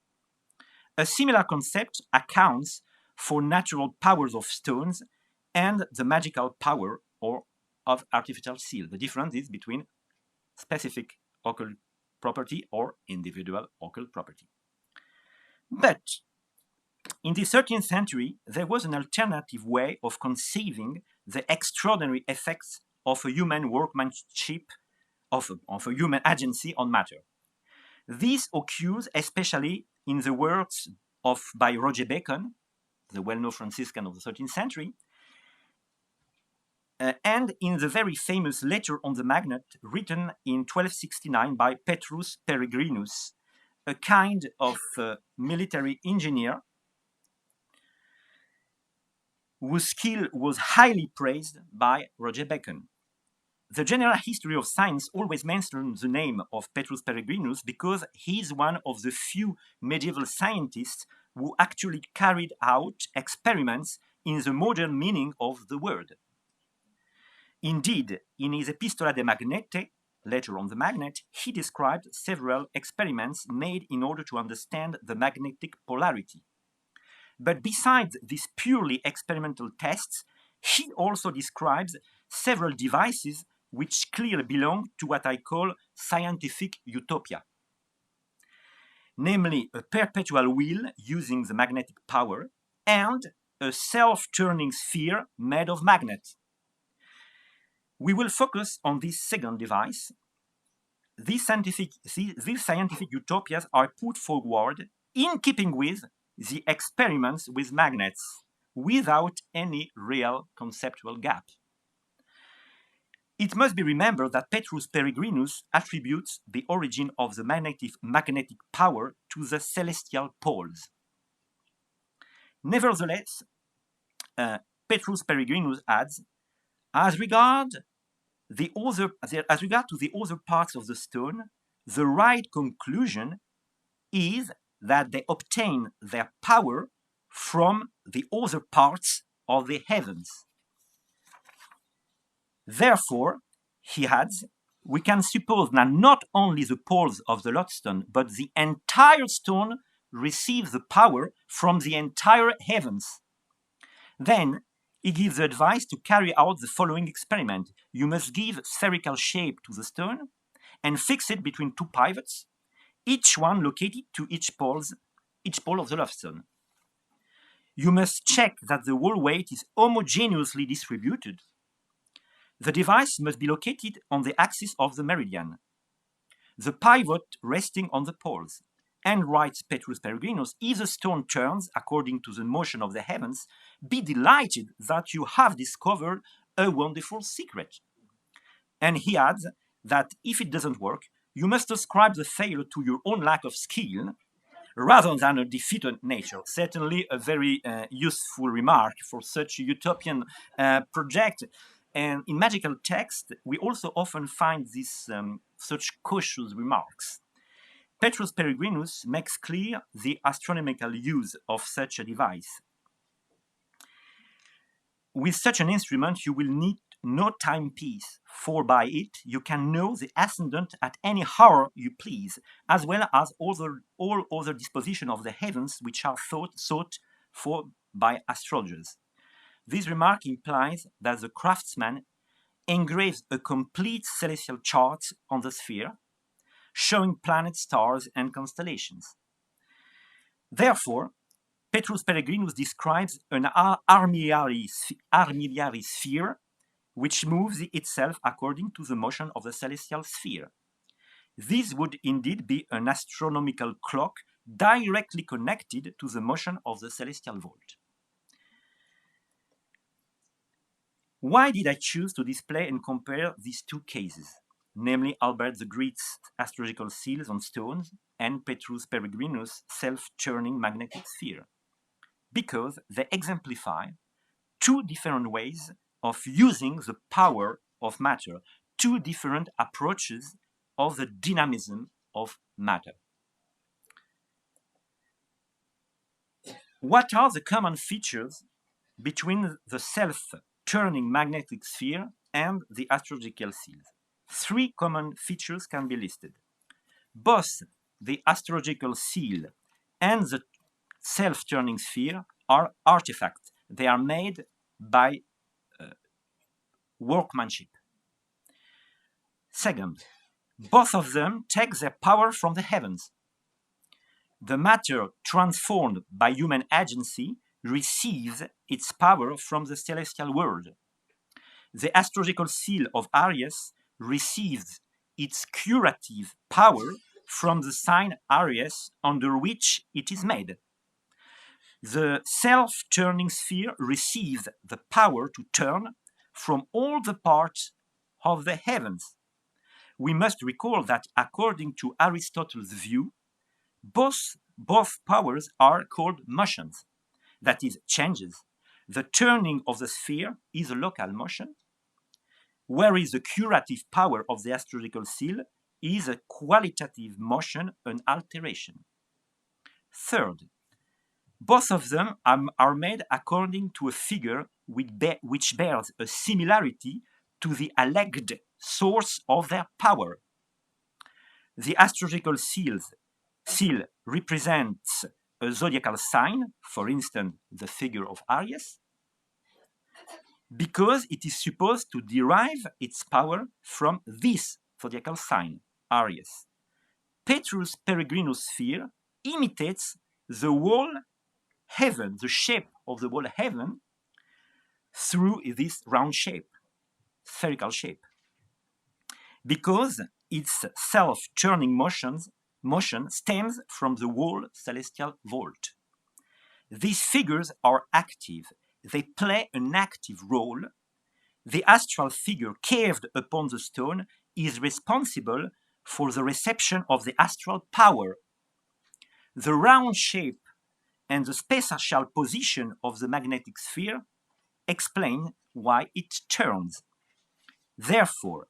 A similar concept accounts for natural powers of stones and the magical power of artificial seal. The difference is between specific occult property or individual occult property. But in the 13th century, there was an alternative way of conceiving the extraordinary effects of a human workmanship, of a human agency on matter. This occurs especially in the works by Roger Bacon, the well-known Franciscan of the 13th century, and in the very famous Letter on the Magnet written in 1269 by Petrus Peregrinus, a kind of military engineer whose skill was highly praised by Roger Bacon. The general history of science always mentions the name of Petrus Peregrinus because he is one of the few medieval scientists who actually carried out experiments in the modern meaning of the word. Indeed, in his Epistola de Magnete, Letter on the Magnet, he described several experiments made in order to understand the magnetic polarity. But besides these purely experimental tests, he also describes several devices which clearly belong to what I call scientific utopia. Namely, a perpetual wheel using the magnetic power and a self-turning sphere made of magnets. We will focus on this second device. These scientific utopias are put forward in keeping with the experiments with magnets, without any real conceptual gap. It must be remembered that Petrus Peregrinus attributes the origin of the magnetic power to the celestial poles. Nevertheless, Petrus Peregrinus adds, as regard to the other parts of the stone, the right conclusion is that they obtain their power from the other parts of the heavens. Therefore, he adds, we can suppose that not only the poles of the lodestone, but the entire stone receives the power from the entire heavens. Then he gives the advice to carry out the following experiment. You must give spherical shape to the stone and fix it between two pivots, each one located to each pole of the lodestone. You must check that the wall weight is homogeneously distributed. The device must be located on the axis of the meridian, the pivot resting on the poles. And writes Petrus Peregrinus, if the stone turns according to the motion of the heavens, be delighted that you have discovered a wonderful secret. And he adds that if it doesn't work, you must ascribe the failure to your own lack of skill rather than a defeated nature. Certainly a very useful remark for such a utopian project. And in magical text, we also often find this such cautious remarks. Petrus Peregrinus makes clear the astronomical use of such a device. With such an instrument, you will need no timepiece, for by it you can know the ascendant at any hour you please, as well as all other disposition of the heavens which are sought for by astrologers. This remark implies that the craftsman engraves a complete celestial chart on the sphere, showing planets, stars, and constellations. Therefore, Petrus Peregrinus describes an armillary sphere which moves itself according to the motion of the celestial sphere. This would indeed be an astronomical clock directly connected to the motion of the celestial vault. Why did I choose to display and compare these two cases? Namely Albert the Great's astrological seals on stones and Petrus Peregrinus' self-turning magnetic sphere? Because they exemplify two different ways of using the power of matter, two different approaches of the dynamism of matter. What are the common features between the self-turning magnetic sphere and the astrological seals? Three common features can be listed. Both the astrological seal and the self-turning sphere are artifacts. They are made by workmanship. Second, both of them take their power from the heavens. The matter transformed by human agency receives its power from the celestial world. The astrological seal of Aries receives its curative power from the sign Aries under which it is made. The self-turning sphere receives the power to turn from all the parts of the heavens. We must recall that according to Aristotle's view, both powers are called motions, that is, changes. The turning of the sphere is a local motion, whereas the curative power of the astrological seal is a qualitative motion, an alteration. Third, both of them are made according to a figure which bears a similarity to the alleged source of their power. The astrological seal represents a zodiacal sign, for instance, the figure of Aries, because it is supposed to derive its power from this zodiacal sign, Aries. Petrus Peregrinus' sphere imitates the whole heaven, the shape of the whole heaven, through this round shape, spherical shape, because its self-turning motion stems from the whole celestial vault. These figures are active. They play an active role. The astral figure carved upon the stone is responsible for the reception of the astral power. The round shape and the spatial position of the magnetic sphere explain why it turns. Therefore,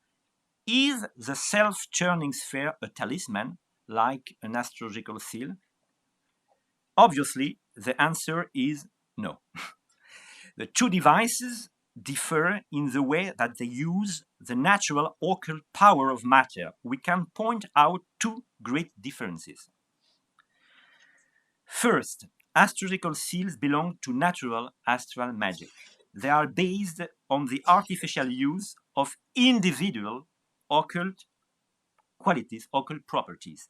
is the self-turning sphere a talisman, like an astrological seal? Obviously, the answer is no. The two devices differ in the way that they use the natural occult power of matter. We can point out two great differences. First, astrological seals belong to natural astral magic. They are based on the artificial use of individual occult qualities, occult properties.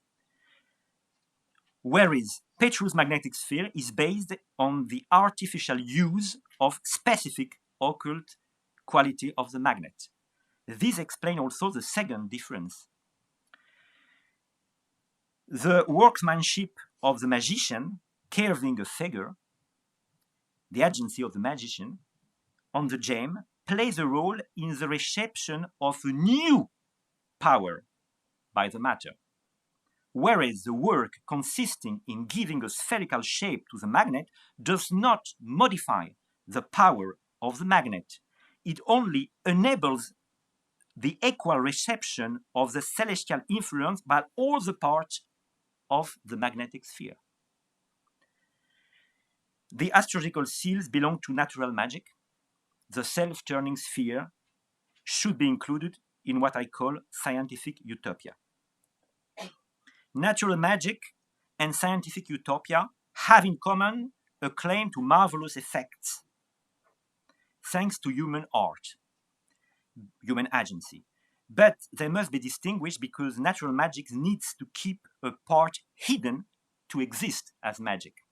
Whereas Petrus' magnetic sphere is based on the artificial use of specific occult quality of the magnet. This explains also the second difference. The workmanship of the magician carving a figure, the agency of the magician, on the gem plays a role in the reception of a new power by the matter. Whereas the work consisting in giving a spherical shape to the magnet does not modify the power of the magnet. It only enables the equal reception of the celestial influence by all the parts of the magnetic sphere. The astrological seals belong to natural magic. The self-turning sphere should be included in what I call scientific utopia. Natural magic and scientific utopia have in common a claim to marvelous effects, thanks to human art, human agency. But they must be distinguished because natural magic needs to keep a part hidden to exist as magic,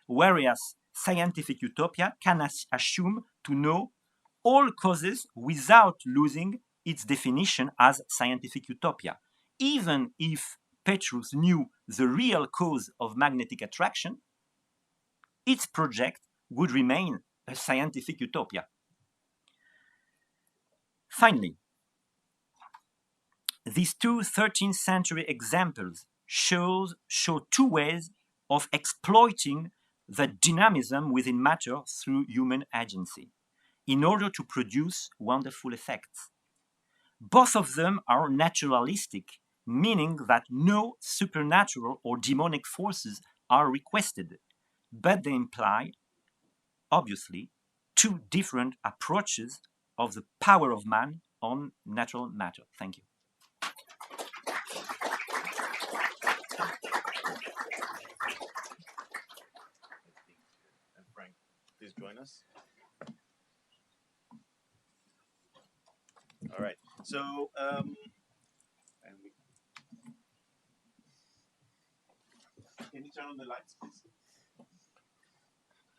whereas scientific utopia can assume to know all causes without losing its definition as scientific utopia, even if Petrus knew the real cause of magnetic attraction, its project would remain a scientific utopia. Finally, these two 13th century examples show two ways of exploiting the dynamism within matter through human agency in order to produce wonderful effects. Both of them are naturalistic, meaning that no supernatural or demonic forces are requested, but they imply, obviously, two different approaches of the power of man on natural matter. Thank you. And Frank, please join us. All right. So, can you turn on the lights, please?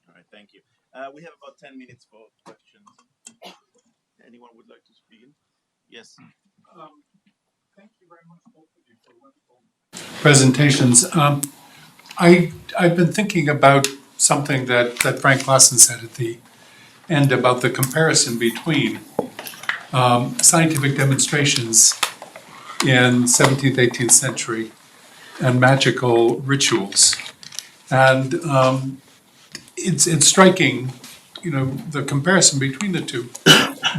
All right, thank you. We have about 10 minutes for questions. Anyone would like to speak? Yes. Thank you very much, both of you, for wonderful presentations. I've been thinking about something that Frank Klaassen said at the end about the comparison between scientific demonstrations in 17th, 18th century and magical rituals. And it's striking, the comparison between the two.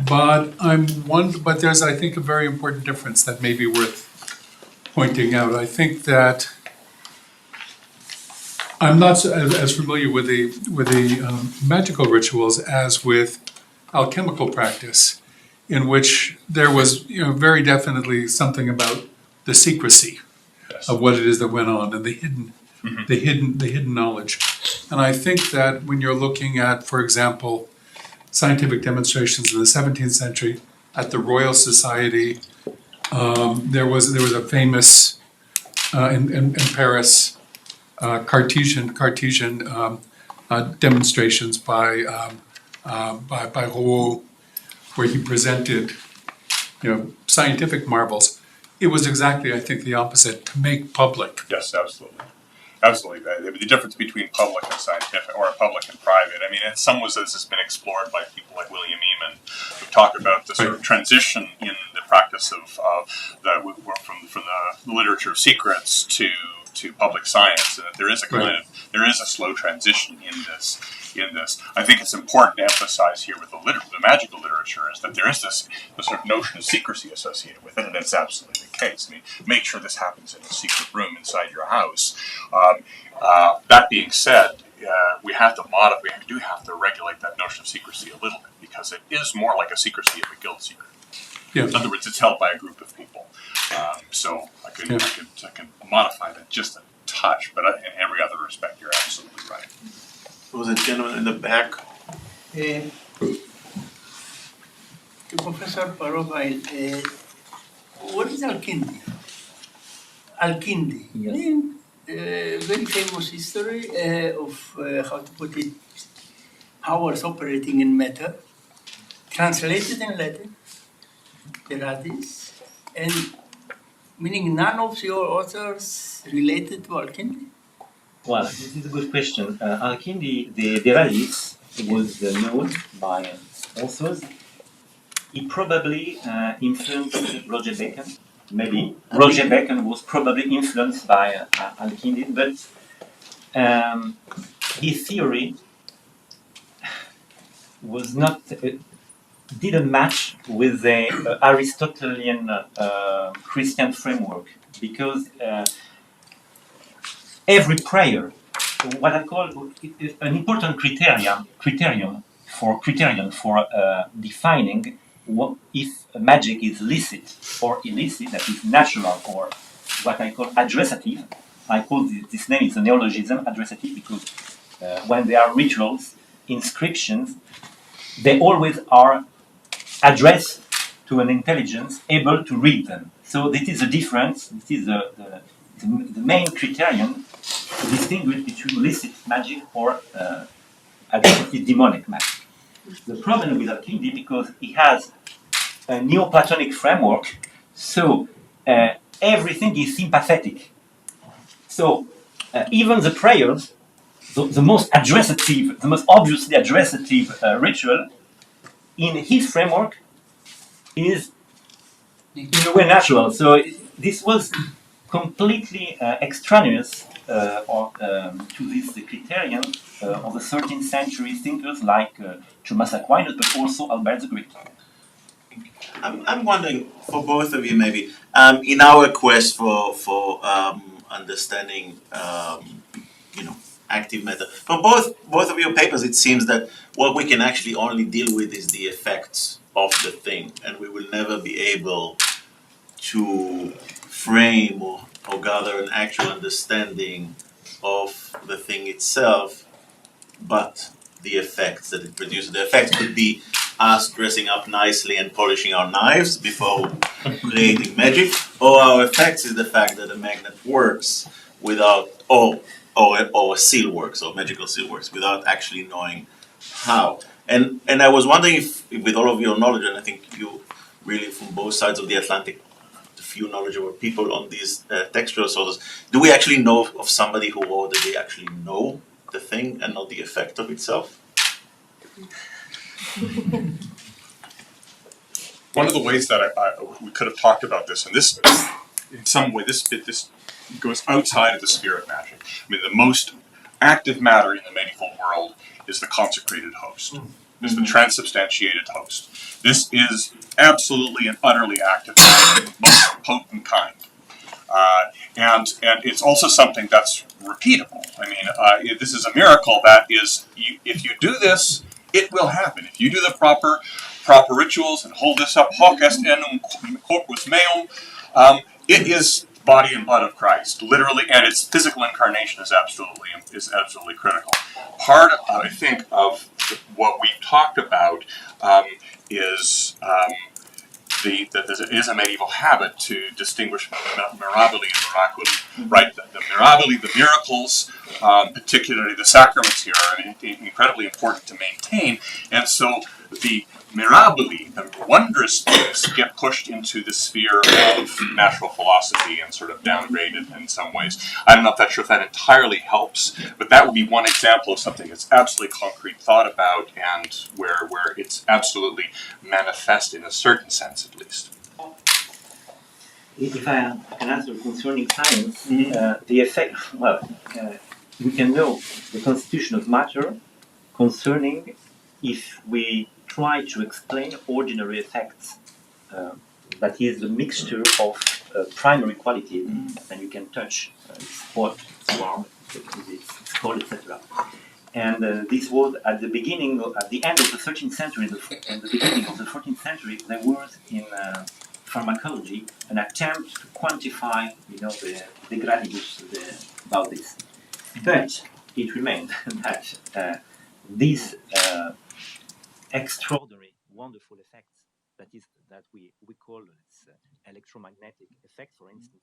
But there's, I think, a very important difference that may be worth pointing out. I think that I'm not as familiar with the magical rituals as with alchemical practice, in which there was, very definitely something about the secrecy of what it is that went on and the hidden knowledge. And I think that when you're looking at, for example, scientific demonstrations in the 17th century at the Royal Society, there was a famous in Paris Cartesian demonstrations by Rijksmuseum, where he presented, scientific marvels. It was exactly, I think, the opposite, to make public. Yes, absolutely. Absolutely. The difference between public and scientific, or public and private. I mean, in some ways this has been explored by people like William Eman, who talk about the sort of transition in the practice of from the literature of secrets to public science, and that there is a kind of, there is a slow transition in this. in this. I think it's important to emphasize here with the magical literature is that there is this sort of notion of secrecy associated with it, and it's absolutely the case. I mean, make sure this happens in a secret room inside your house. That being said, we do have to regulate that notion of secrecy a little bit, because it is more like a secrecy of a guild secret. Yeah. In other words, it's held by a group of people. So I can modify that just a touch, but in every other respect, you're absolutely right. There was a gentleman in the back. Professor Parot, what is Al-Kindi? Al-Kindi, very famous history of, how to put it, powers operating in matter, translated in Latin, Eratis, and meaning none of your authors related to Al-Kindi? Well, this is a good question. Al-Kindi, the Eratis, was known by authors. He probably influenced Roger Bacon, maybe. Roger Bacon was probably influenced by Al-Kindi, but his theory was not, didn't match with the Aristotelian Christian framework, because every prayer, what I call an important criterion for defining if magic is licit or illicit, that is natural, or what I call adressative. I call this name is a neologism, adressative, because when there are rituals, inscriptions, they always are addressed to an intelligence able to read them. So this is the difference, this is the main criterion to distinguish between licit magic or adressative demonic magic. The problem with Al-Kindi, because he has a Neoplatonic framework, so everything is sympathetic. So even the prayers, the most adressative, the most obviously adressative ritual, in his framework, is in a way natural. So this was completely extraneous to this criterion of the 13th century thinkers like Thomas Aquinas, but also Albert the Great. I'm wondering, for both of you maybe, in our quest for understanding, active matter, for both of your papers, it seems that what we can actually only deal with is the effects of the thing, and we will never be able to frame or gather an actual understanding of the thing itself, but the effects that it produces. The effects could be us dressing up nicely and polishing our knives before creating magic, or our effects is the fact that a magnet works without, or a seal works, or magical seal works, without actually knowing how. And I was wondering if with all of your knowledge, and I think you really from both sides of the Atlantic, the few knowledgeable people on these textual sources, do we actually know of somebody who wrote that they actually know the thing and not the effect of itself? One of the ways that we could have talked about this, and this, in some way, this goes outside of the sphere of magic. I mean, the most active matter in the medieval world is the consecrated host, is the transubstantiated host. This is absolutely and utterly active matter, the most potent kind. And it's also something that's repeatable. I mean, this is a miracle that is, if you do this, it will happen. If you do the proper rituals and hold this up, hoc est enum corpus meum, it is body and blood of Christ, literally, and its physical incarnation is absolutely critical. Part, I think, of what we've talked about is that there is a medieval habit to distinguish mirabili and miraculi, right? The mirabili, the miracles, particularly the sacraments here, are incredibly important to maintain, and so the mirabili, the wondrous things, get pushed into the sphere of natural philosophy and sort of downgraded in some ways. I'm not that sure if that entirely helps, but that would be one example of something that's absolutely concrete, thought about, and where it's absolutely manifest in a certain sense, at least. If I can answer concerning science, the effect, we can know the constitution of matter concerning if we try to explain ordinary effects, that is the mixture of primary qualities, and you can touch spot, swarm, it's called, etc. And this was at the beginning, at the end of the 13th century, and the beginning of the 14th century, there was in pharmacology an attempt to quantify, the gradibus about this. But it remained that these extraordinary, wonderful effects, that we call electromagnetic effects, for instance,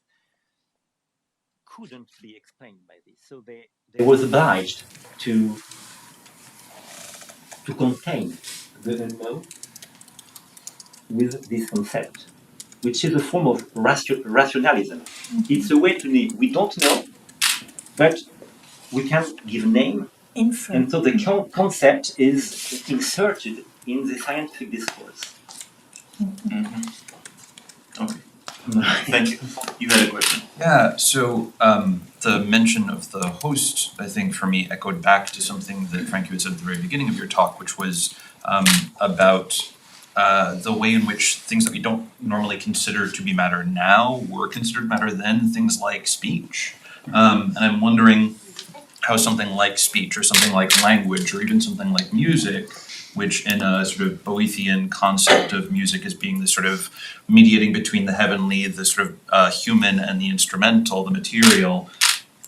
couldn't be explained by this. So they was obliged to contain the unknown with this concept, which is a form of rationalism. It's a way to need. We don't know, but we can give name, and so the concept is inserted in the scientific discourse. Okay. Thank you. You had a question. Yeah, so the mention of the host, I think for me, echoed back to something that Frank, you had said at the very beginning of your talk, which was about the way in which things that we don't normally consider to be matter now were considered matter then, things like speech. And I'm wondering how something like speech or something like language or even something like music, which in a sort of Boethian concept of music as being the sort of mediating between the heavenly, the sort of human and the instrumental, the material.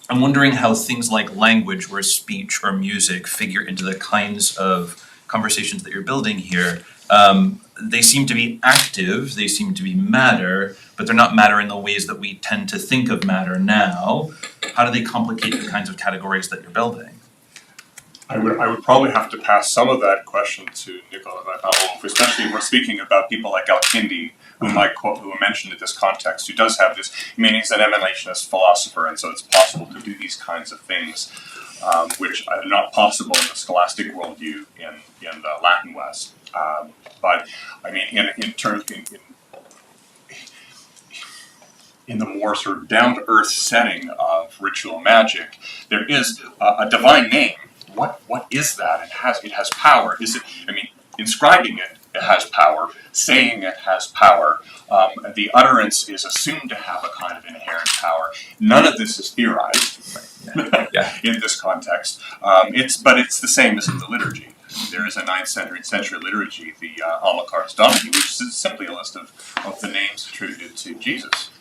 I'm wondering how things like language or speech or music figure into the kinds of conversations that you're building here. They seem to be active, they seem to be matter, but they're not matter in the ways that we tend to think of matter now. How do they complicate the kinds of categories that you're building? I would probably have to pass some of that question to Nicolas, especially if we're speaking about people like Al-Kindi, who who mentioned in this context, who does have this, he's an emanationist philosopher, and so it's possible to do these kinds of things, which are not possible in the scholastic worldview in the Latin West. But in the more sort of down-to-earth setting of ritual magic, there is a divine name. What is that? It has power. Inscribing it has power. Saying it has power. The utterance is assumed to have a kind of inherent power. None of this is theorized in this context. It's the same as in the liturgy. There is a 9th century liturgy, the Almacar's Domini, which is simply a list of the names attributed to Jesus.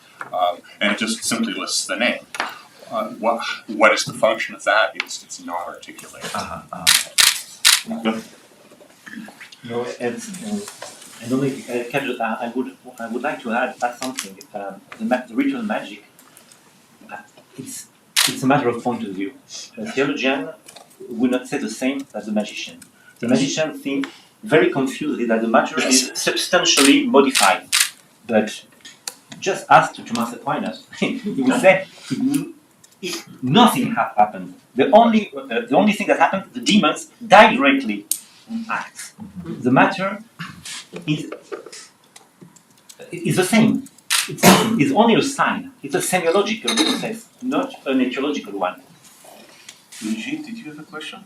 And it just simply lists the name. What is the function of that? It's not articulated. No, and only I would like to add something. The ritual magic, it's a matter of point of view. A theologian would not say the same as the magician. The magician thinks very confusedly that the matter is substantially modified. But just ask Thomas Aquinas, he would say nothing has happened. The only thing that happened, the demons directly act. The matter is the same. It's only a sign. It's a semiological process, not an etiological one. Luigi, did you have a question?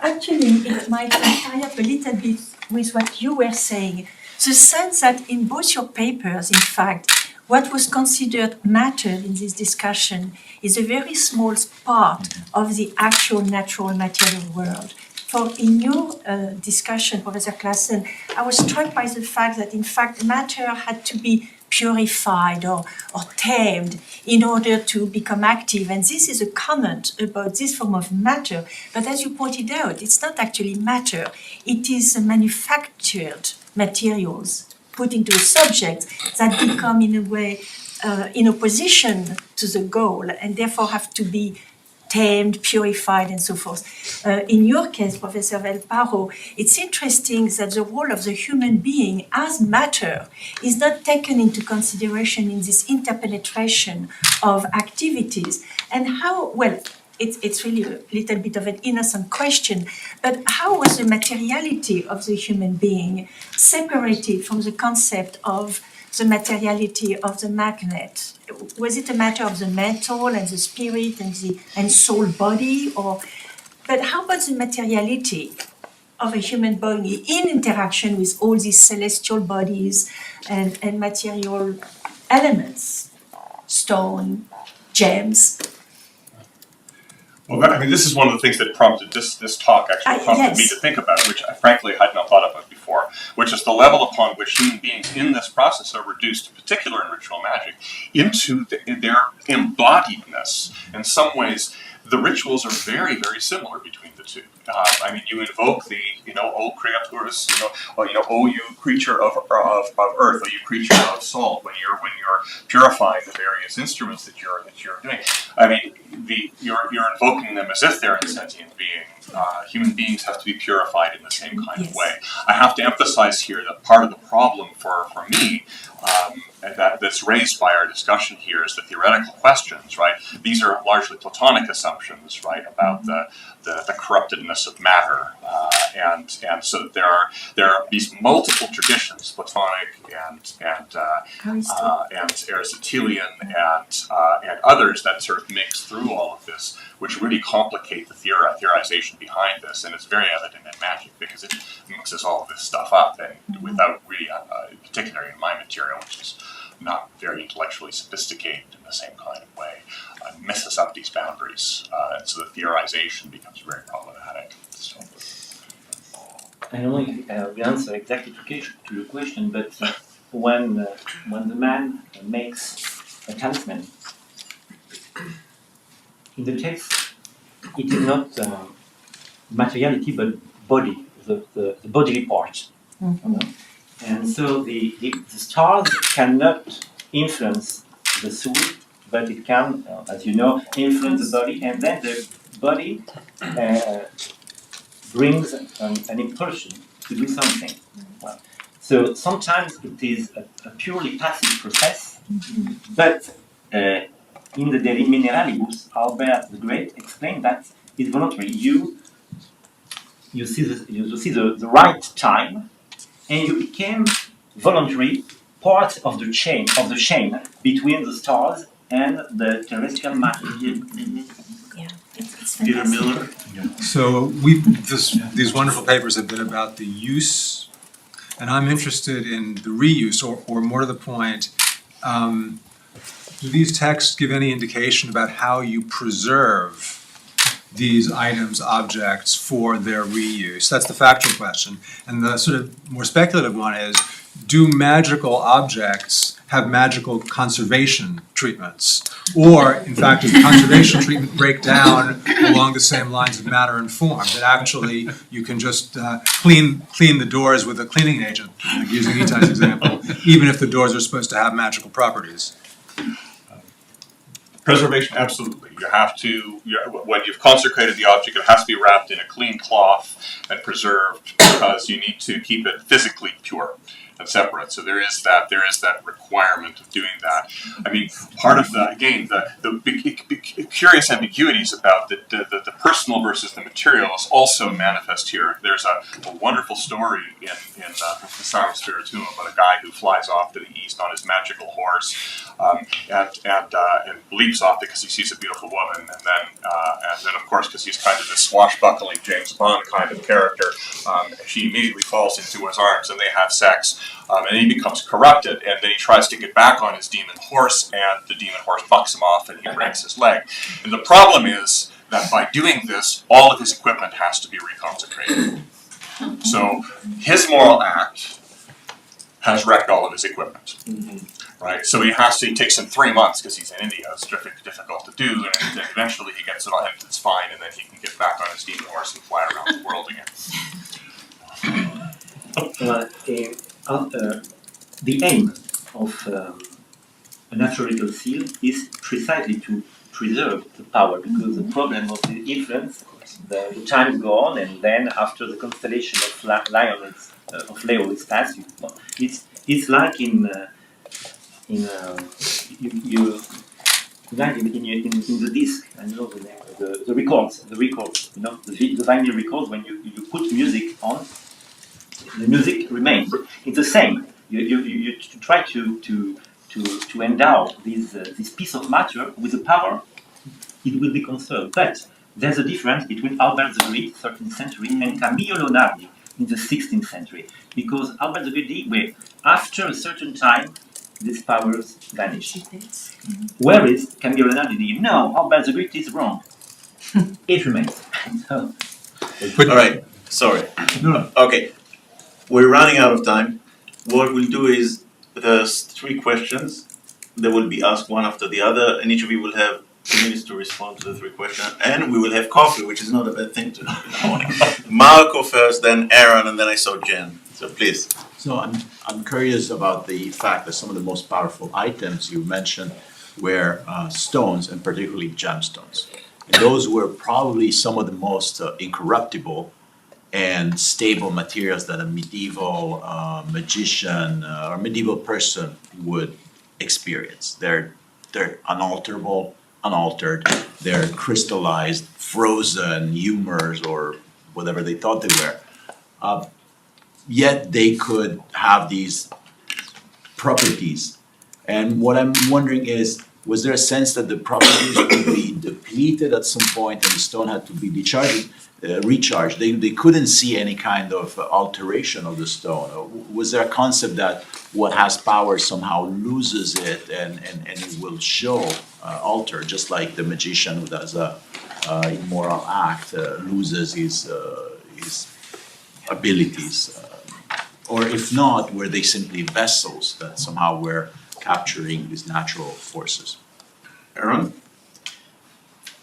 Actually, it might tie up a little bit with what you were saying. The sense that in both your papers, in fact, what was considered matter in this discussion is a very small part of the actual natural material world. For in your discussion, Professor Klaassen, I was struck by the fact that, in fact, matter had to be purified or tamed in order to become active. And this is a comment about this form of matter. But as you pointed out, it's not actually matter. It is manufactured materials put into a subject that become, in a way, in opposition to the goal and therefore have to be tamed, purified, and so forth. In your case, Professor Weill-Parot, it's interesting that the role of the human being as matter is not taken into consideration in this interpenetration of activities. And how, well, it's really a little bit of an innocent question, but how was the materiality of the human being separated from the concept of the materiality of the magnet? Was it a matter of the metal and the spirit and soul body, or But how about the materiality of a human body in interaction with all these celestial bodies and material elements, stone, gems? Well, I mean, this is one of the things that prompted this talk, actually prompted me to think about, which I frankly had not thought about before, which is the level upon which human beings in this process are reduced, in particular in ritual magic, into their embodiedness. In some ways, the rituals are very, very similar between the two. I mean, you invoke the, O creatures, O you creature of earth, O you creature of salt, when you're purifying the various instruments that you're doing. I mean, you're invoking them as if they're a sentient being. Human beings have to be purified in the same kind of way. I have to emphasize here that part of the problem for me that's raised by our discussion here is the theoretical questions, right? These are largely Platonic assumptions, right, about the corruptedness of matter, and so there are these multiple traditions, Platonic and Aristotelian and others that sort of mix through all of this, which really complicate the theorization behind this, and it's very evident in magic because it mixes all of this stuff up, and without really, particularly in my material, which is not very intellectually sophisticated in the same kind of way, messes up these boundaries, and so the theorization becomes very problematic. So. I don't know if we answer exactly to your question, but when the man makes a talisman, in the text, it is not materiality but body, the bodily part. Mm-hmm. And so the stars cannot influence the soul, but it can, as you know, influence the body, and then the body brings an impulsion to do something. So sometimes it is a purely passive process, but in the De Mineralibus, Albert the Great explained that it's voluntary. You see the right time, and you became voluntary part of the chain between the stars and the terrestrial matter. Yeah, it's Peter Miller. Yeah. So these wonderful papers have been about the use, and I'm interested in the reuse, or more to the point, do these texts give any indication about how you preserve these items, objects, for their reuse? That's the factual question. And the sort of more speculative one is, do magical objects have magical conservation treatments? Or, in fact, does the conservation treatment break down along the same lines of matter and form, that actually you can just clean the doors with a cleaning agent, like using Ittai's example, even if the doors are supposed to have magical properties? Preservation, absolutely. You have to, when you've consecrated the object, it has to be wrapped in a clean cloth and preserved, because you need to keep it physically pure and separate. So there is that requirement of doing that. I mean, part of the curious ambiguities about the personal versus the material is also manifest here. There's a wonderful story in Psalm Spiritum about a guy who flies off to the east on his magical horse, and leaps off because he sees a beautiful woman, and then of course, because he's kind of this swashbuckling James Bond kind of character, she immediately falls into his arms and they have sex. And he becomes corrupted, and then he tries to get back on his demon horse, and the demon horse bucks him off, and he breaks his leg. And the problem is that by doing this, all of his equipment has to be reconsecrated. So his moral act has wrecked all of his equipment. Right? So he takes him 3 months, because he's in India, it's difficult to do, and then eventually he gets it all, and it's fine, and then he can get back on his demon horse and fly around the world again. The aim of an astrological seal is precisely to preserve the power, because the problem of the influence, the times go on, and then after the constellation of Leo is passed, it's like in the disc, I know the name, the records, the vinyl records. When you put music on, the music remains. It's the same. You try to endow this piece of matter with the power, it will be conserved. But there's a difference between Albert the Great, 13th century, and Camillo Leonardi in the 16th century. Because Albert the Great, after a certain time, these powers vanish. Whereas Camillo Leonardi, no, Albert the Great is wrong. It remains. So, all right, sorry. No. Okay, we're running out of time. What we'll do is there's 3 questions. They will be asked one after the other, and each of you will have 2 minutes to respond to the 3 questions. And we will have coffee, which is not a bad thing to do in the morning. Marco first, then Aaron, and then I saw Jen. So please. So I'm curious about the fact that some of the most powerful items you mentioned were stones, and particularly gemstones. And those were probably some of the most incorruptible and stable materials that a medieval magician or medieval person would experience. They're unalterable, unaltered. They're crystallized, frozen humors or whatever they thought they were. Yet they could have these properties. And what I'm wondering is, was there a sense that the properties would be depleted at some point and the stone had to be recharged? They couldn't see any kind of alteration of the stone. Or was there a concept that what has power somehow loses it and it will show alter, just like the magician who does a immoral act loses his abilities? Or if not, were they simply vessels that somehow were capturing these natural forces? Aaron?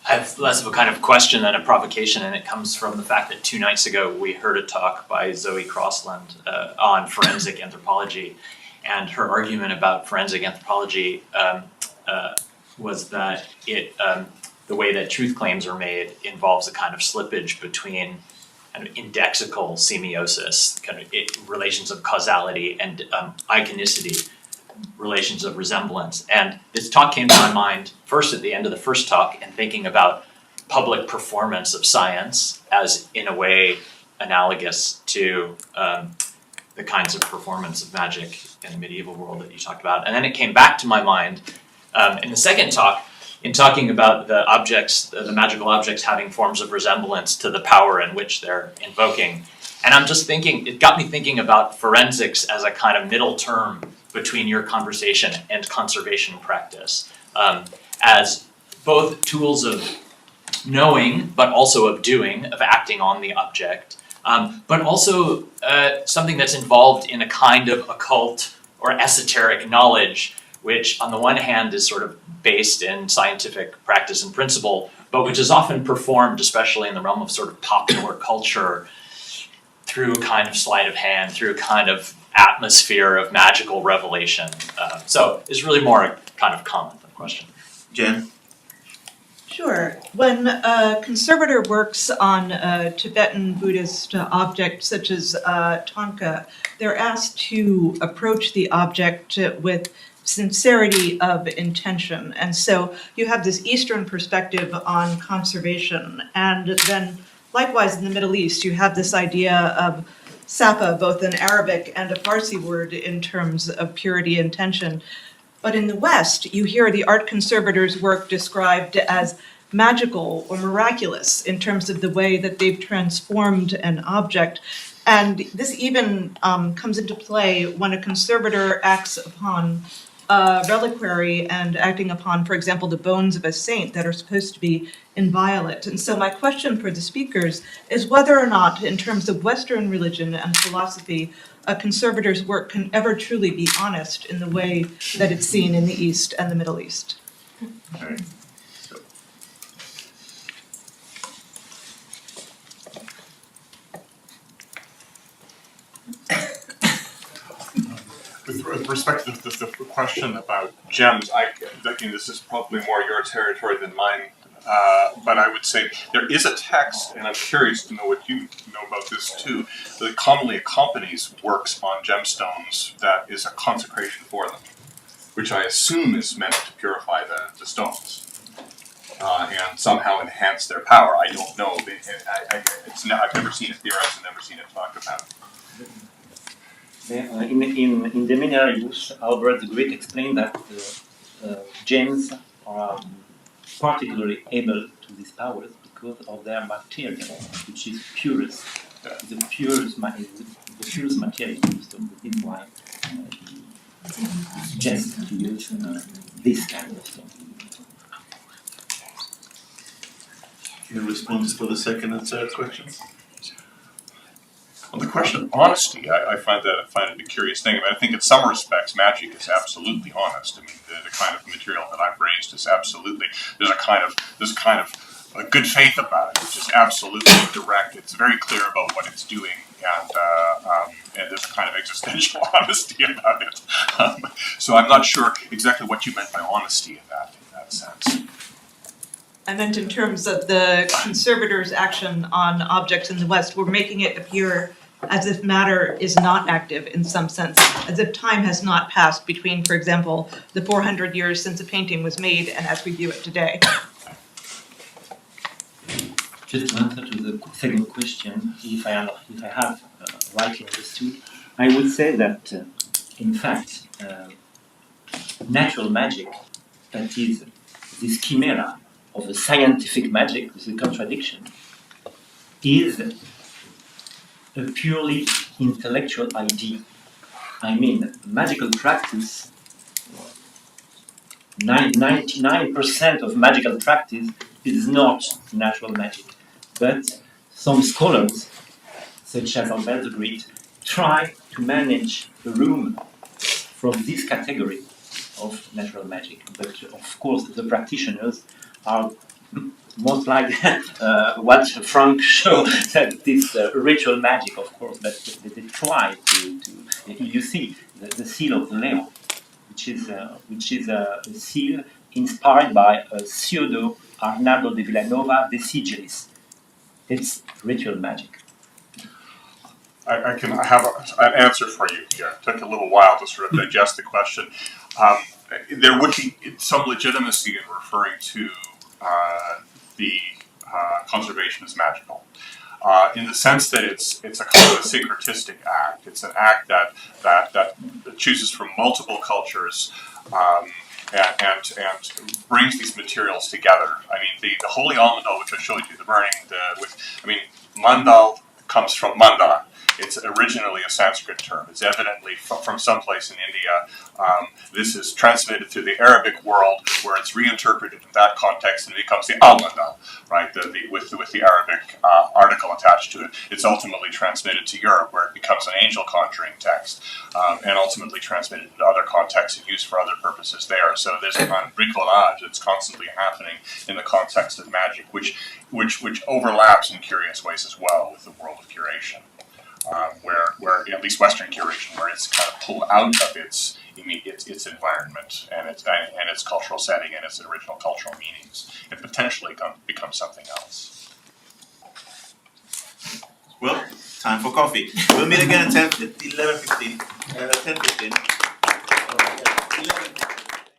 I have less of a kind of question than a provocation, and it comes from the fact that 2 nights ago we heard a talk by Zoe Crossland on forensic anthropology, and her argument about forensic anthropology was that the way that truth claims are made involves a kind of slippage between kind of indexical semiosis, kind of relations of causality, and iconicity, relations of resemblance. And this talk came to my mind first at the end of the first talk, and thinking about public performance of science as, in a way, analogous to the kinds of performance of magic in the medieval world that you talked about. And then it came back to my mind in the second talk, in talking about the objects, the magical objects having forms of resemblance to the power in which they're invoking. And I'm just thinking, it got me thinking about forensics as a kind of middle term between your conversation and conservation practice, as both tools of knowing, but also of doing, of acting on the object, but also something that's involved in a kind of occult or esoteric knowledge, which on the one hand is sort of based in scientific practice and principle, but which is often performed, especially in the realm of sort of popular culture, through a kind of sleight of hand, through a kind of atmosphere of magical revelation. So it's really more a kind of comment than a question. Jen? Sure. When a conservator works on a Tibetan Buddhist object such as Thangka, they're asked to approach the object with sincerity of intention. And so you have this Eastern perspective on conservation. And then likewise in the Middle East, you have this idea of Sapa, both an Arabic and a Farsi word in terms of purity and intention. But in the West, you hear the art conservators' work described as magical or miraculous in terms of the way that they've transformed an object. And this even comes into play when a conservator acts upon a reliquary and acting upon, for example, the bones of a saint that are supposed to be inviolate. And so my question for the speakers is whether or not, in terms of Western religion and philosophy, a conservator's work can ever truly be honest in the way that it's seen in the East and the Middle East. All right. With respect to the question about gems, I think this is probably more your territory than mine, but I would say there is a text, and I'm curious to know what you know about this too, that commonly accompanies works on gemstones that is a consecration for them, which I assume is meant to purify the stones and somehow enhance their power. I don't know. I've never seen it theorized and never seen it talked about. In the Mineralibus, Albert the Great explained that gems are particularly able to these powers because of their material, which is purest, the purest material. So this is why I suggest to use this kind of thing. Any responses for the second and third questions? On the question of honesty, I find it a curious thing. I mean, I think in some respects, magic is absolutely honest. I mean, the kind of material that I've raised is absolutely, there's kind of a good faith about it, which is absolutely direct. It's very clear about what it's doing, and there's a kind of existential honesty about it. So I'm not sure exactly what you meant by honesty in that sense. I meant in terms of the conservators' action on objects in the West, we're making it appear as if matter is not active in some sense, as if time has not passed between, for example, the 400 years since a painting was made and as we view it today. Just to answer to the second question, if I have rightly understood, I would say that, in fact, natural magic, that is this chimera of a scientific magic, with a contradiction, is a purely intellectual idea. I mean, magical practice, 99% of magical practice is not natural magic. But some scholars, such as Albert the Great, try to manage the room from this category of natural magic. But of course, the practitioners are most like what Frank showed, that this ritual magic, of course, but they try to you see, the seal of the leon, which is a seal inspired by Pseudo Arnaldo de Villanova de Sigilis. It's ritual magic. I have an answer for you here. It took a little while to sort of digest the question. There would be some legitimacy in referring to the conservation as magical, in the sense that it's a kind of a syncretistic act. It's an act that chooses from multiple cultures and brings these materials together. I mean, the holy almandal, which I showed you, the burning, mandal comes from mandala. It's originally a Sanskrit term. It's evidently from someplace in India. This is transmitted through the Arabic world, where it's reinterpreted in that context, and it becomes the al-mandal, right? With the Arabic article attached to it. It's ultimately transmitted to Europe, where it becomes an angel conjuring text, and ultimately transmitted into other contexts and used for other purposes there. So there's a kind of bricolage that's constantly happening in the context of magic, which overlaps in curious ways as well with the world of curation. Where at least Western curation, where it's kind of pulled out of its environment and its cultural setting and its original cultural meanings, it potentially becomes something else. Well, time for coffee. We'll meet again at 10:15.